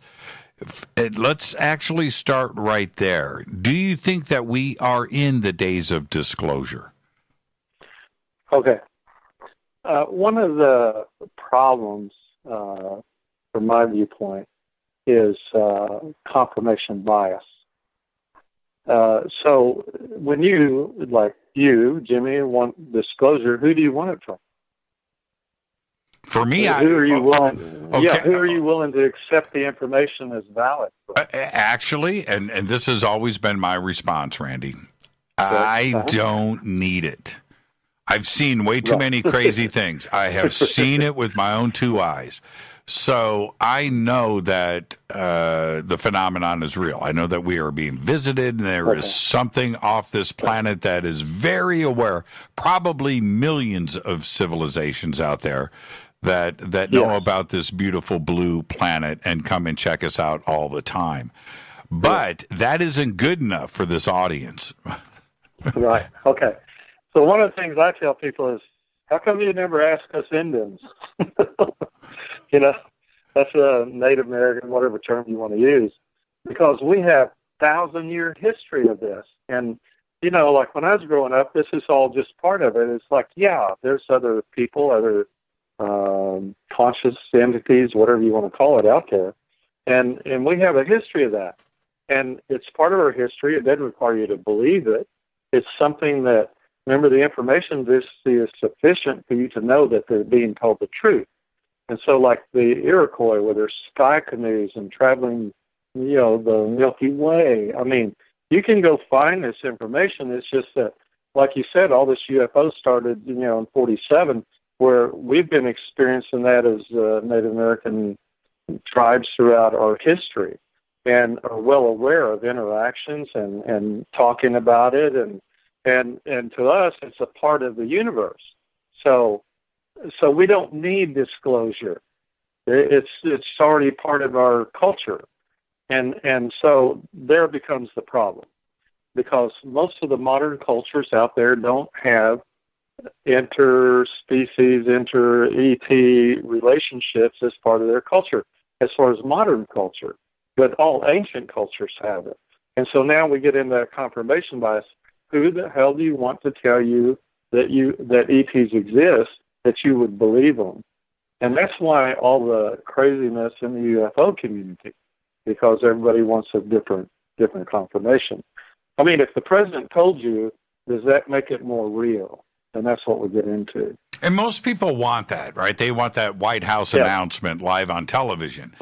Let's actually start right there. Do you think that we are in the days of disclosure? Okay. One of the problems, from my viewpoint, is confirmation bias. So when you, Jimmy, want disclosure, who do you want it from? For me, who are you willing? Okay. Who are you willing to accept the information as valid? Actually, and this has always been my response, Randy. I don't need it. I've seen way too many crazy things. I have seen it with my own two eyes. So I know that the phenomenon is real. I know that we are being visited, and there is something off this planet that is very aware, probably millions of civilizations out there that know about this beautiful blue planet and come and check us out all the time. But that isn't good enough for this audience. Right. Okay. So one of the things I tell people is, how come you never ask us Indians? That's a Native American, whatever term you want to use, because we have 1,000-year history of this. And, like when I was growing up, this is all just part of it. It's like, yeah, there's other people, other conscious entities, whatever you want to call it, out there. And we have a history of that. And it's part of our history. It doesn't require you to believe it. It's something that, remember, the information is sufficient for you to know that they're being told the truth. And so like the Iroquois with their sky canoes and traveling, the Milky Way, I mean, you can go find this information. It's just that, like you said, all this UFO started, in 1947, where we've been experiencing that as Native American tribes throughout our history, and are well aware of interactions and talking about it, and to us, it's a part of the universe. So we don't need disclosure. It's already part of our culture, and so there becomes the problem, because most of the modern cultures out there don't have interspecies, inter-ET relationships as part of their culture, as far as modern culture. But all ancient cultures have it. And so now we get into that confirmation bias. Who the hell do you want to tell you that ETs exist, that you would believe them? And that's why all the craziness in the UFO community, because everybody wants a different confirmation. I mean, if the president told you, does that make it more real? And that's what we get into. And most people want that, right? They want that White House announcement live on television.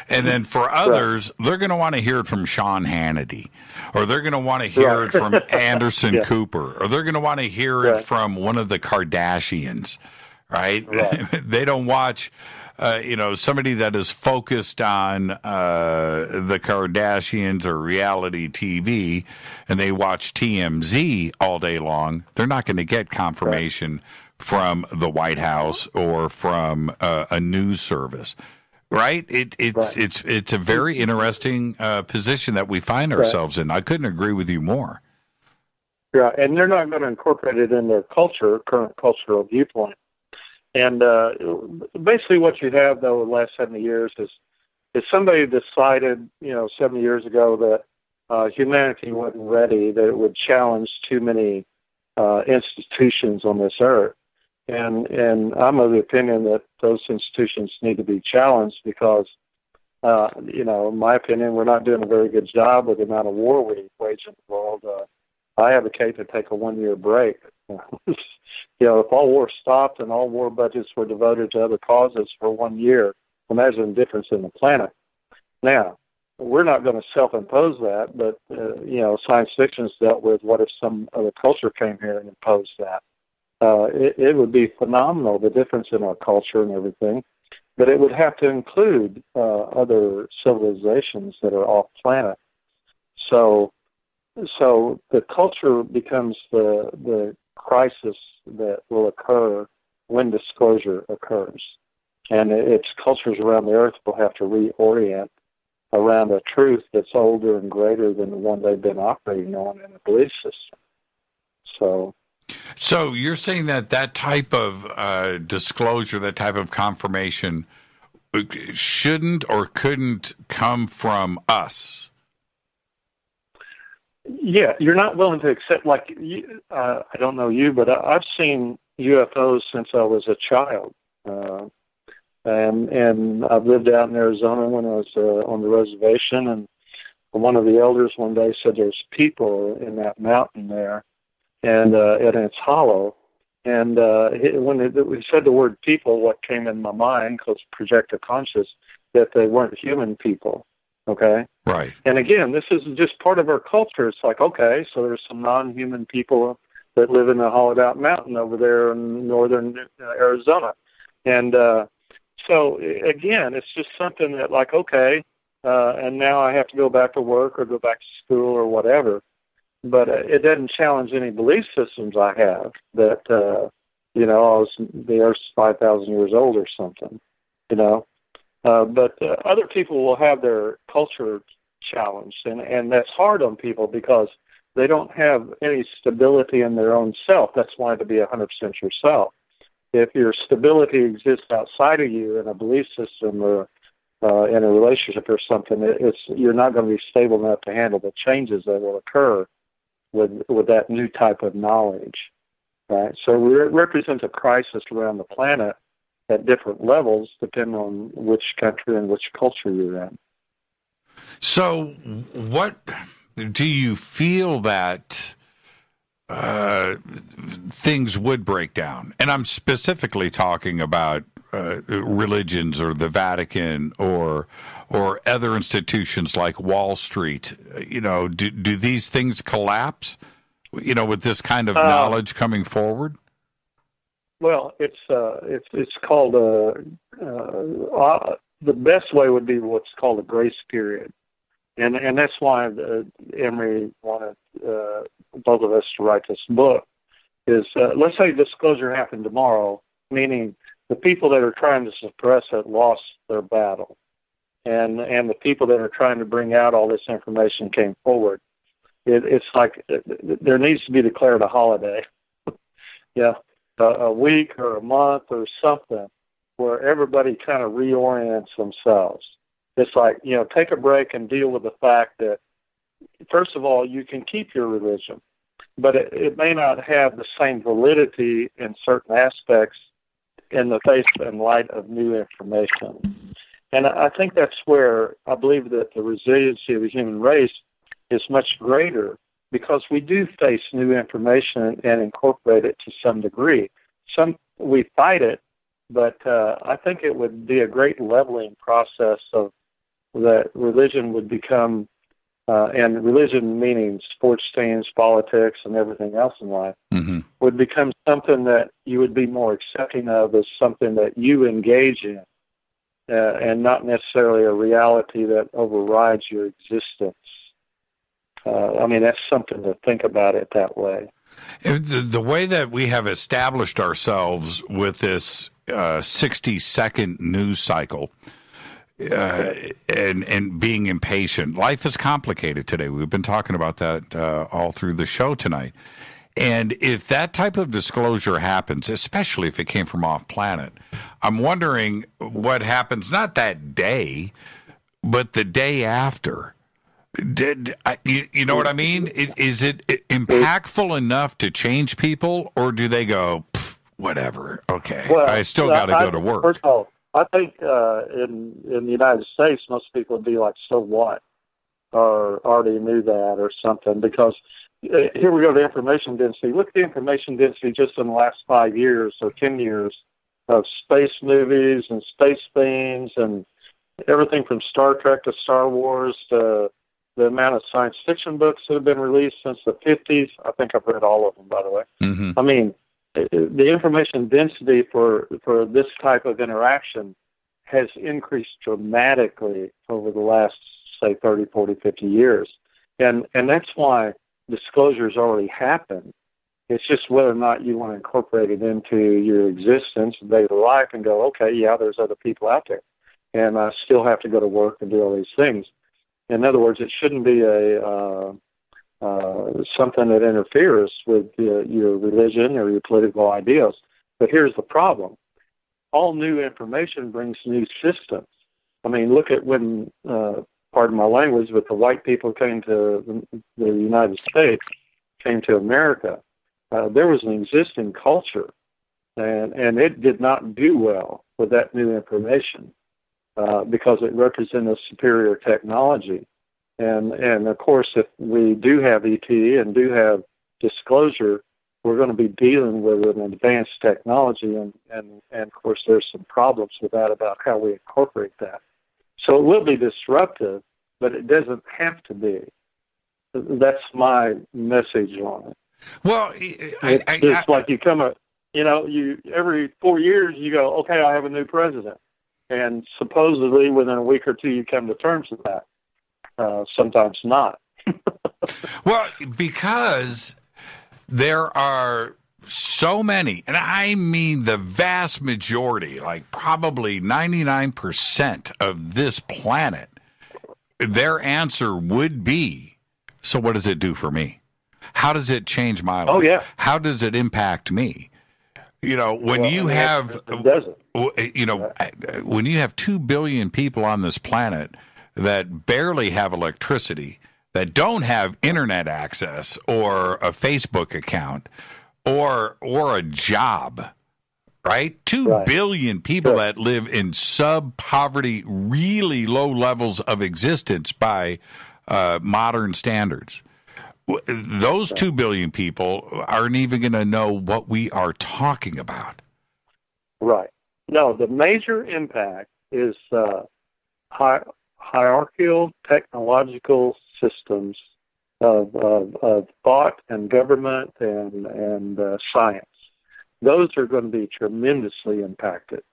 And then for others, they're going to want to hear it from Sean Hannity, or they're going to want to hear it from Anderson Cooper, or they're going to want to hear it from one of the Kardashians, right? They don't watch, somebody that is focused on the Kardashians or reality TV, and they watch TMZ all day long. They're not going to get confirmation from the White House or from a news service. Right? It's a very interesting position that we find ourselves in. I couldn't agree with you more. Yeah, and they're not going to incorporate it in their current cultural viewpoint. And basically what you have, though, the last 70 years is somebody decided, 70 years ago that humanity wasn't ready, that it would challenge too many institutions on this earth. And I'm of the opinion that those institutions need to be challenged because, in my opinion, we're not doing a very good job with the amount of war we wage in the world. I advocate to take a 1-year break. If all war stopped and all war budgets were devoted to other causes for 1 year, imagine the difference in the planet. Now, we're not going to self-impose that, but, science fiction's dealt with what if some other culture came here and imposed that. It would be phenomenal, the difference in our culture and everything, but it would have to include other civilizations that are off planet. So the culture becomes the crisis that will occur when disclosure occurs. And it's cultures around the earth will have to reorient around a truth that's older and greater than the one they've been operating on in the belief system. So you're saying that type of disclosure, that type of confirmation shouldn't or couldn't come from us? Yeah, you're not willing to accept, I don't know you, but I've seen UFOs since I was a child. And I've lived out in Arizona when I was on the reservation, and one of the elders one day said there's people in that mountain there, and it's hollow. And when we said the word people, what came in my mind, because projective conscious, that they weren't human people, okay? Right. And again, this is just part of our culture. It's like, okay, so there's some non-human people that live in a hollowed-out mountain over there in northern Arizona. And so, again, it's just something that, like, okay, and now I have to go back to work or go back to school or whatever. But it doesn't challenge any belief systems I have that, the Earth's 5,000 years old or something, But other people will have their culture challenged, and that's hard on people because they don't have any stability in their own self. That's why to be 100% yourself. If your stability exists outside of you in a belief system or in a relationship or something, you're not going to be stable enough to handle the changes that will occur with that new type of knowledge. Right? So it represents a crisis around the planet at different levels, depending on which country and which culture you're in. So what do you feel that things would break down? And I'm specifically talking about religions or the Vatican or other institutions like Wall Street. Do these things collapse, with this kind of knowledge coming forward? Well, it's called the best way would be what's called a grace period. And that's why Emery wanted both of us to write this book. Is let's say disclosure happened tomorrow, meaning the people that are trying to suppress it lost their battle, and the people that are trying to bring out all this information came forward. It's like there needs to be declared a holiday, a week or a month or something, where everybody kind of reorients themselves. It's like, take a break and deal with the fact that, first of all, you can keep your religion, but it may not have the same validity in certain aspects in the face and light of new information. And I think that's where I believe that the resiliency of the human race is much greater, because we do face new information and incorporate it to some degree. We fight it, but I think it would be a great leveling process of that religion would become, and religion meaning sports teams, politics, and everything else in life, would become something that you would be more accepting of as something that you engage in, and not necessarily a reality that overrides your existence. That's something to think about it that way. The way that we have established ourselves with this 60-second news cycle, and being impatient. Life is complicated today. We've been talking about that all through the show tonight. And if that type of disclosure happens, especially if it came from off planet, I'm wondering what happens, not that day, but the day after. You know what I mean? Is it impactful enough to change people, or do they go, whatever, okay, well, I still got to go to work? First of all, I think in the United States, most people would be like, so what? Or already knew that or something, because here we go to information density. Look at the information density just in the last 5 years or 10 years of space movies and space themes and everything from Star Trek to Star Wars to the amount of science fiction books that have been released since the 50s. I think I've read all of them, by the way. Mm-hmm. The information density for this type of interaction has increased dramatically over the last, say, 30, 40, 50 years. And that's why disclosure's already happened. It's just whether or not you want to incorporate it into your existence and daily life and go, okay, yeah, there's other people out there, and I still have to go to work and do all these things. In other words, it shouldn't be something that interferes with your religion or your political ideals. But here's the problem. All new information brings new systems. Look at when, pardon my language, but the white people came to the United States, came to America. There was an existing culture, and it did not do well with that new information because it represented superior technology. And of course, if we do have ET and do have disclosure, we're going to be dealing with an advanced technology, and of course, there's some problems with that about how we incorporate that. So it will be disruptive, but it doesn't have to be. That's my message on it. Well, it's like you come every 4 years you go, okay, I have a new president, and supposedly within a week or two you come to terms with that. Sometimes not. Well, because there are so many, and I mean the vast majority, like probably 99% of this planet their answer would be, so what does it do for me? How does it change my life? Oh, yeah. How does it impact me? You know, when you have, you know, when you have 2 billion people on this planet that barely have electricity, that don't have internet access or a Facebook account or a job, right? 2 billion people that live in sub-poverty, really low levels of existence by modern standards. Those 2 billion people aren't even going to know what we are talking about. Right. No, the major impact is hierarchical technological systems of thought and government and science. Those are going to be tremendously impacted.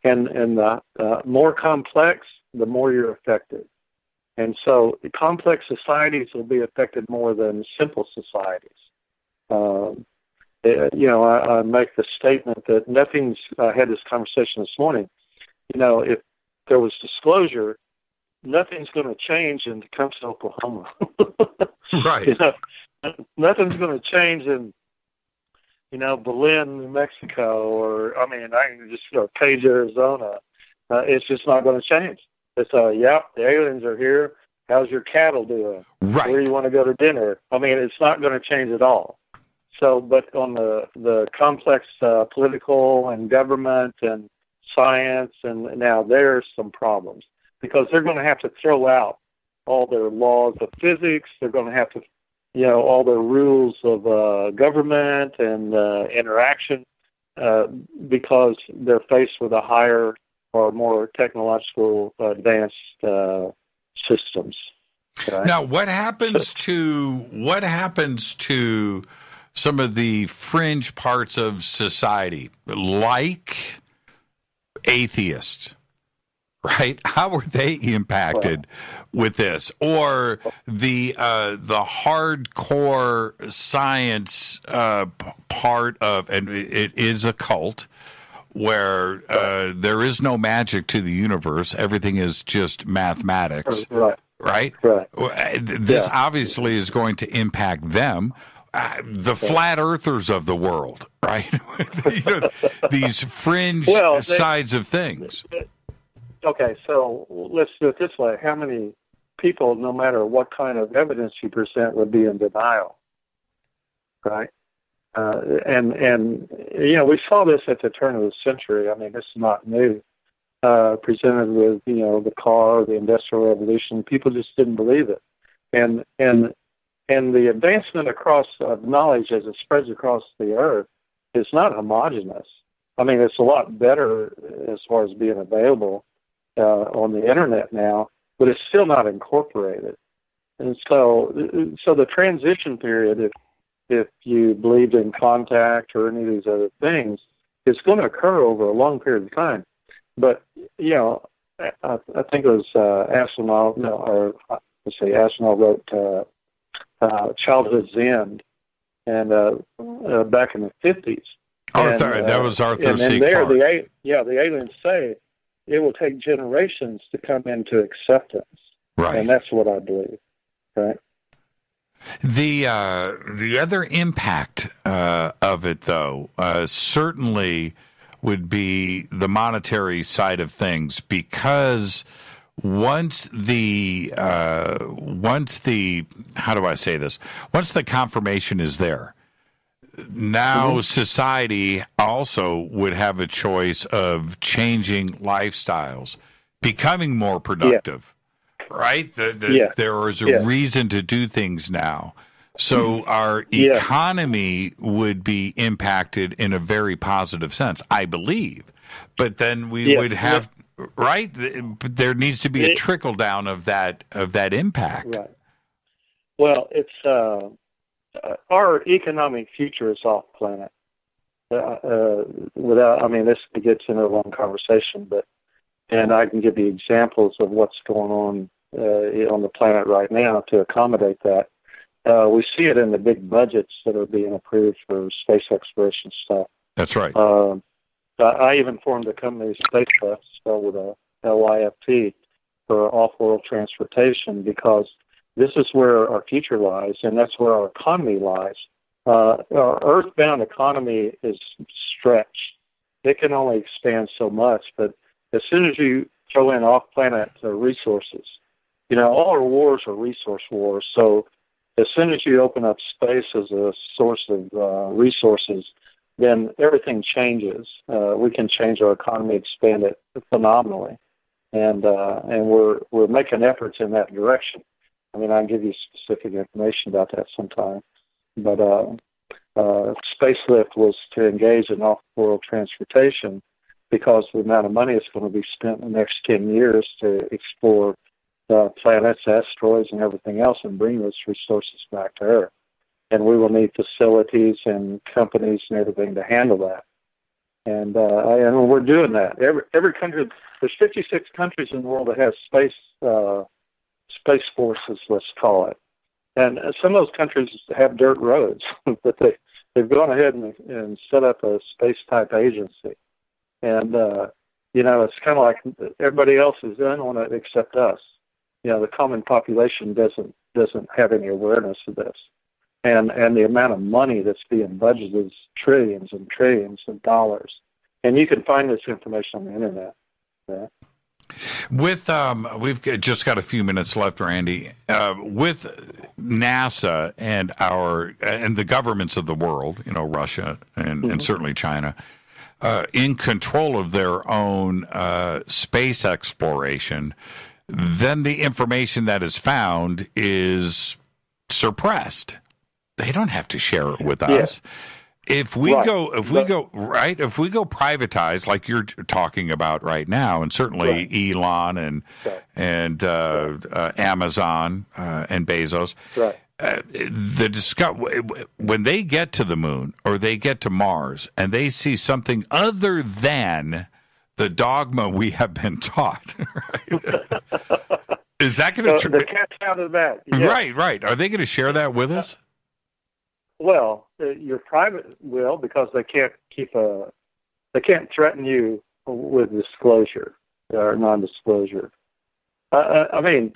And the more complex, the more you're affected. And so complex societies will be affected more than simple societies. You know, I make the statement that nothing's, I had this conversation this morning, you know, if there was disclosure, nothing's going to change in Tecumseh, Oklahoma. Right. You know, nothing's going to change in, you know, Berlin, New Mexico, or, I mean, I can just, you know, Page, Arizona. It's just not going to change. It's the aliens are here. How's your cattle doing? Right. Where do you want to go to dinner? I mean, it's not going to change at all. So, but on the complex political and government and science, and now there's some problems because they're going to have to throw out all their laws of physics. They're going to have to, you know, all their rules of government and interaction because they're faced with a higher or more technological advanced systems. Okay? Now, what happens to some of the fringe parts of society, like atheists, right? How are they impacted with this? Or the hardcore science part of, and it is a cult, where there is no magic to the universe. Everything is just mathematics. Right? This obviously is going to impact them. The flat earthers of the world, right? You know, these fringe sides of things. Okay, so let's do it this way. How many people, no matter what kind of evidence you present, would be in denial? Right? And you know, we saw this at the turn of the century. I mean, this is not new. Presented with, you know, the car, the Industrial Revolution, people just didn't believe it. And the advancement across knowledge as it spreads across the earth is not homogeneous. I mean, it's a lot better as far as being available on the internet now, but it's still not incorporated. And so the transition period, if you believed in contact or any of these other things, it's going to occur over a long period of time. But, you know, I think it was Aspinall wrote Childhood's End, and back in the 50s. That was Arthur C. Clarke. The aliens say it will take generations to come into acceptance. Right. And that's what I believe. Right. The other impact of it, though, certainly would be the monetary side of things, because once the how do I say this? Once the confirmation is there, now society also would have a choice of changing lifestyles, becoming more productive. Right? There is a reason to do things now. So our economy would be impacted in a very positive sense, I believe. But then we would have, right? There needs to be a trickle down of that impact. Right. Well, it's our economic future is off planet. This gets into a long conversation, and I can give you examples of what's going on the planet right now to accommodate that. We see it in the big budgets that are being approved for space exploration stuff. That's right. I even formed a company, Spacecraft, spelled with a LYFT, for off-world transportation, because this is where our future lies, and that's where our economy lies. Our earthbound economy is stretched. It can only expand so much, but as soon as you throw in off-planet resources, all our wars are resource wars. So as soon as you open up space as a source of resources, then everything changes. We can change our economy, expand it phenomenally, and we're making efforts in that direction. I mean, I'll give you specific information about that sometime. But spacelift was to engage in off-world transportation because the amount of money that's going to be spent in the next 10 years to explore planets, asteroids, and everything else and bring those resources back to Earth. And we will need facilities and companies and everything to handle that. And we're doing that. Every country, there's 56 countries in the world that have space forces, let's call it. And some of those countries have dirt roads, but they've gone ahead and set up a space-type agency. And, it's kind of like everybody else is in on it except us. The common population doesn't have any awareness of this. And the amount of money that's being budgeted is trillions and trillions of dollars. And you can find this information on the internet. Yeah. With we've just got a few minutes left, Randy. With NASA and the governments of the world, Russia and certainly China, in control of their own space exploration, then the information that is found is suppressed. They don't have to share it with us. If we go privatized, like you're talking about right now, and certainly Elon and Amazon and Bezos, when they get to the moon or they get to Mars and they see something other than the dogma we have been taught, right? Is that going to the cat's out of that? Yes. Right. Are they going to share that with us? Well, your private will, because they can't threaten you with disclosure or non-disclosure. The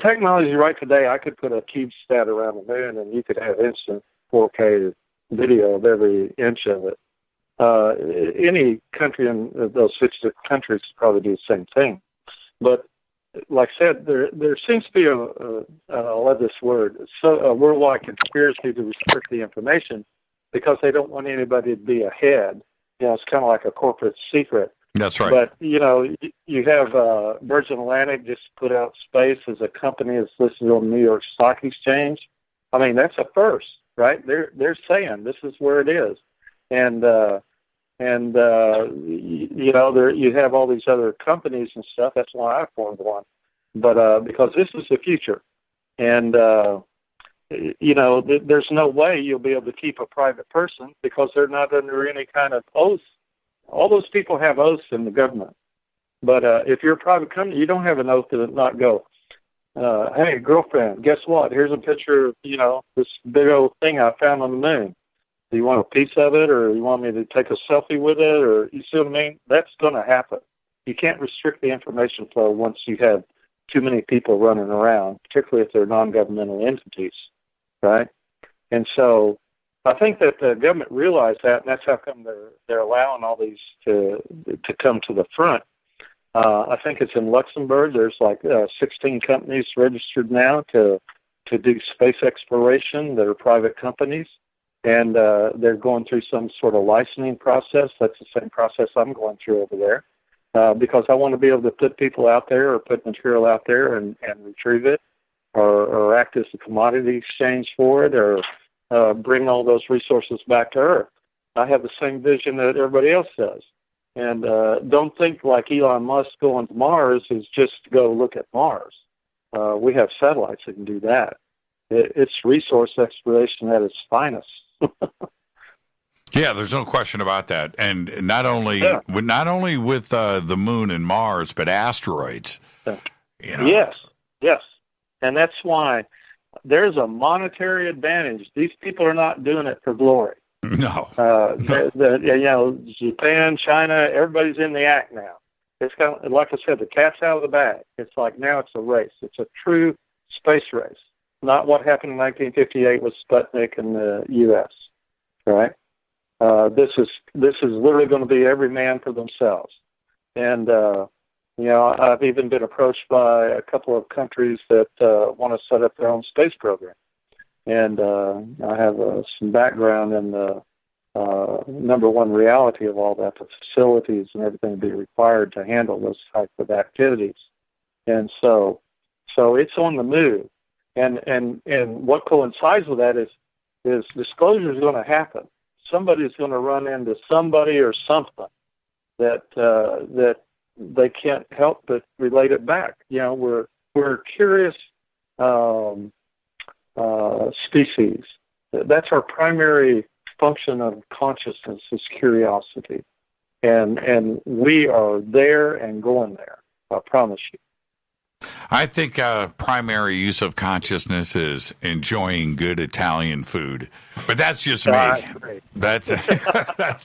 technology right today, I could put a CubeSat around the moon and you could have instant 4K video of every inch of it. Any country in those 50 countries probably do the same thing. But like I said, there seems to be I love this word, a worldwide conspiracy to restrict the information because they don't want anybody to be ahead. It's kind of like a corporate secret. That's right. But, you have Virgin Atlantic just put out space as a company that's listed on the New York Stock Exchange. I mean, that's a first, right? They're saying this is where it is. And you have all these other companies and stuff. That's why I formed one. But because this is the future. And, there's no way you'll be able to keep a private person because they're not under any kind of oath. All those people have oaths in the government. But if you're a private company, you don't have an oath to not go, hey, girlfriend, guess what? Here's a picture of, this big old thing I found on the moon. Do you want a piece of it, or you want me to take a selfie with it, or you see what I mean? That's going to happen. You can't restrict the information flow once you have too many people running around, particularly if they're non-governmental entities, right? And so I think that the government realized that, and that's how come they're allowing all these to come to the front. I think it's in Luxembourg. There's like 16 companies registered now to do space exploration that are private companies. And they're going through some sort of licensing process. That's the same process I'm going through over there because I want to be able to put people out there or put material out there and retrieve it or act as a commodity exchange for it or bring all those resources back to Earth. I have the same vision that everybody else does. And don't think like Elon Musk going to Mars is just to go look at Mars. We have satellites that can do that. It's resource exploration at its finest. Yeah, there's no question about that, and not only with the moon and Mars, but asteroids. Yes, and that's why there's a monetary advantage. These people are not doing it for glory. No, Japan, China, everybody's in the act now. it's kind of, like I said, the cat's out of the bag. It's like now it's a race. It's a true space race, not what happened in 1958 with Sputnik in the U.S., right? This is literally going to be every man for themselves. And, I've even been approached by a couple of countries that want to set up their own space program. And I have some background in the number one reality of all that, the facilities and everything to be required to handle those type of activities. And so it's on the move. And what coincides with that is disclosure is going to happen. Somebody's going to run into somebody or something that they can't help but relate it back. We're a curious species. That's our primary function of consciousness, is curiosity, and we are there and going there. I promise you. I think primary use of consciousness is enjoying good Italian food, but that's just me. That's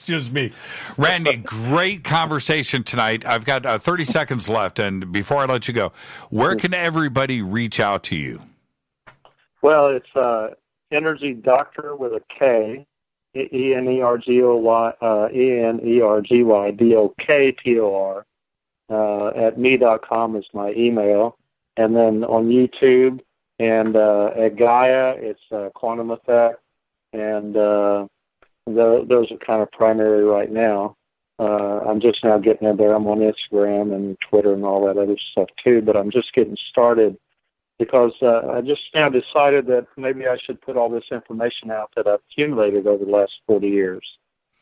just me. Randy, great conversation tonight. I've got 30 seconds left, and before I let you go, where can everybody reach out to you? Well, it's Energy Doctor with a K, ENERGYDOKTOR. At me.com is my email, and then on YouTube and at Gaia it's Quantum Effect, and those are kind of primary right now. I'm just now getting in there. I'm on Instagram and Twitter and all that other stuff too, but I'm just getting started because I just now decided that maybe I should put all this information out that I've accumulated over the last 40 years.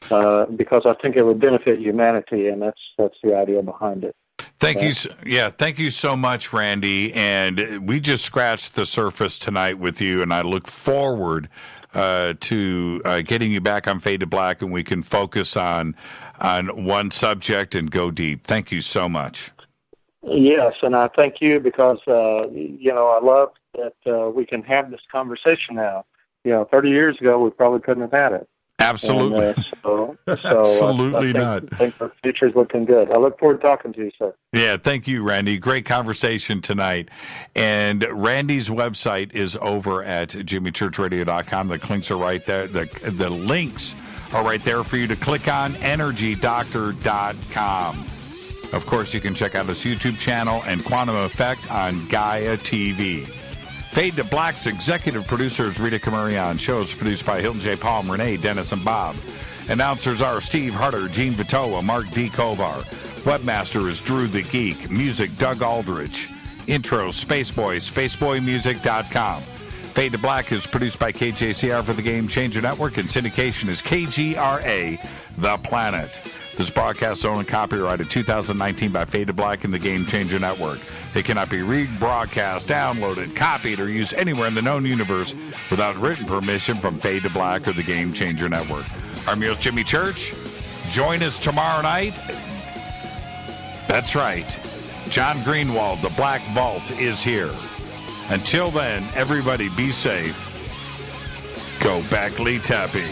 Because I think it would benefit humanity, and that's the idea behind it. Thank you. Yeah, thank you so much, Randy. And we just scratched the surface tonight with you, and I look forward to getting you back on Fade to Black, and we can focus on one subject and go deep. Thank you so much. Yes, and I thank you because I love that we can have this conversation now. 30 years ago we probably couldn't have had it. Absolutely. And, Absolutely I not. I think the future's looking good. I look forward to talking to you, sir. Yeah, thank you, Randy. Great conversation tonight. And Randy's website is over at jimmychurchradio.com. The links are right there. The links are right there for you to click on, energydoctor.com. Of course, you can check out his YouTube channel and Quantum Effect on Gaia TV. Fade to Black's executive producer is Rita Camarion. Shows produced by Hilton J. Palm, Renee, Dennis, and Bob. Announcers are Steve Harder, Gene Vitoa, Mark D. Kovar. Webmaster is Drew the Geek. Music, Doug Aldrich. Intro, Spaceboy, spaceboymusic.com. Fade to Black is produced by KJCR for the Game Changer Network, and syndication is KGRA, The Planet. This broadcast is owned and copyrighted 2019 by Fade to Black and the Game Changer Network. It cannot be rebroadcast, downloaded, copied, or used anywhere in the known universe without written permission from Fade to Black or the Game Changer Network. I'm your host, Jimmy Church. Join us tomorrow night. That's right. John Greenwald, the Black Vault, is here. Until then, everybody be safe. Go back, Lee Tappy.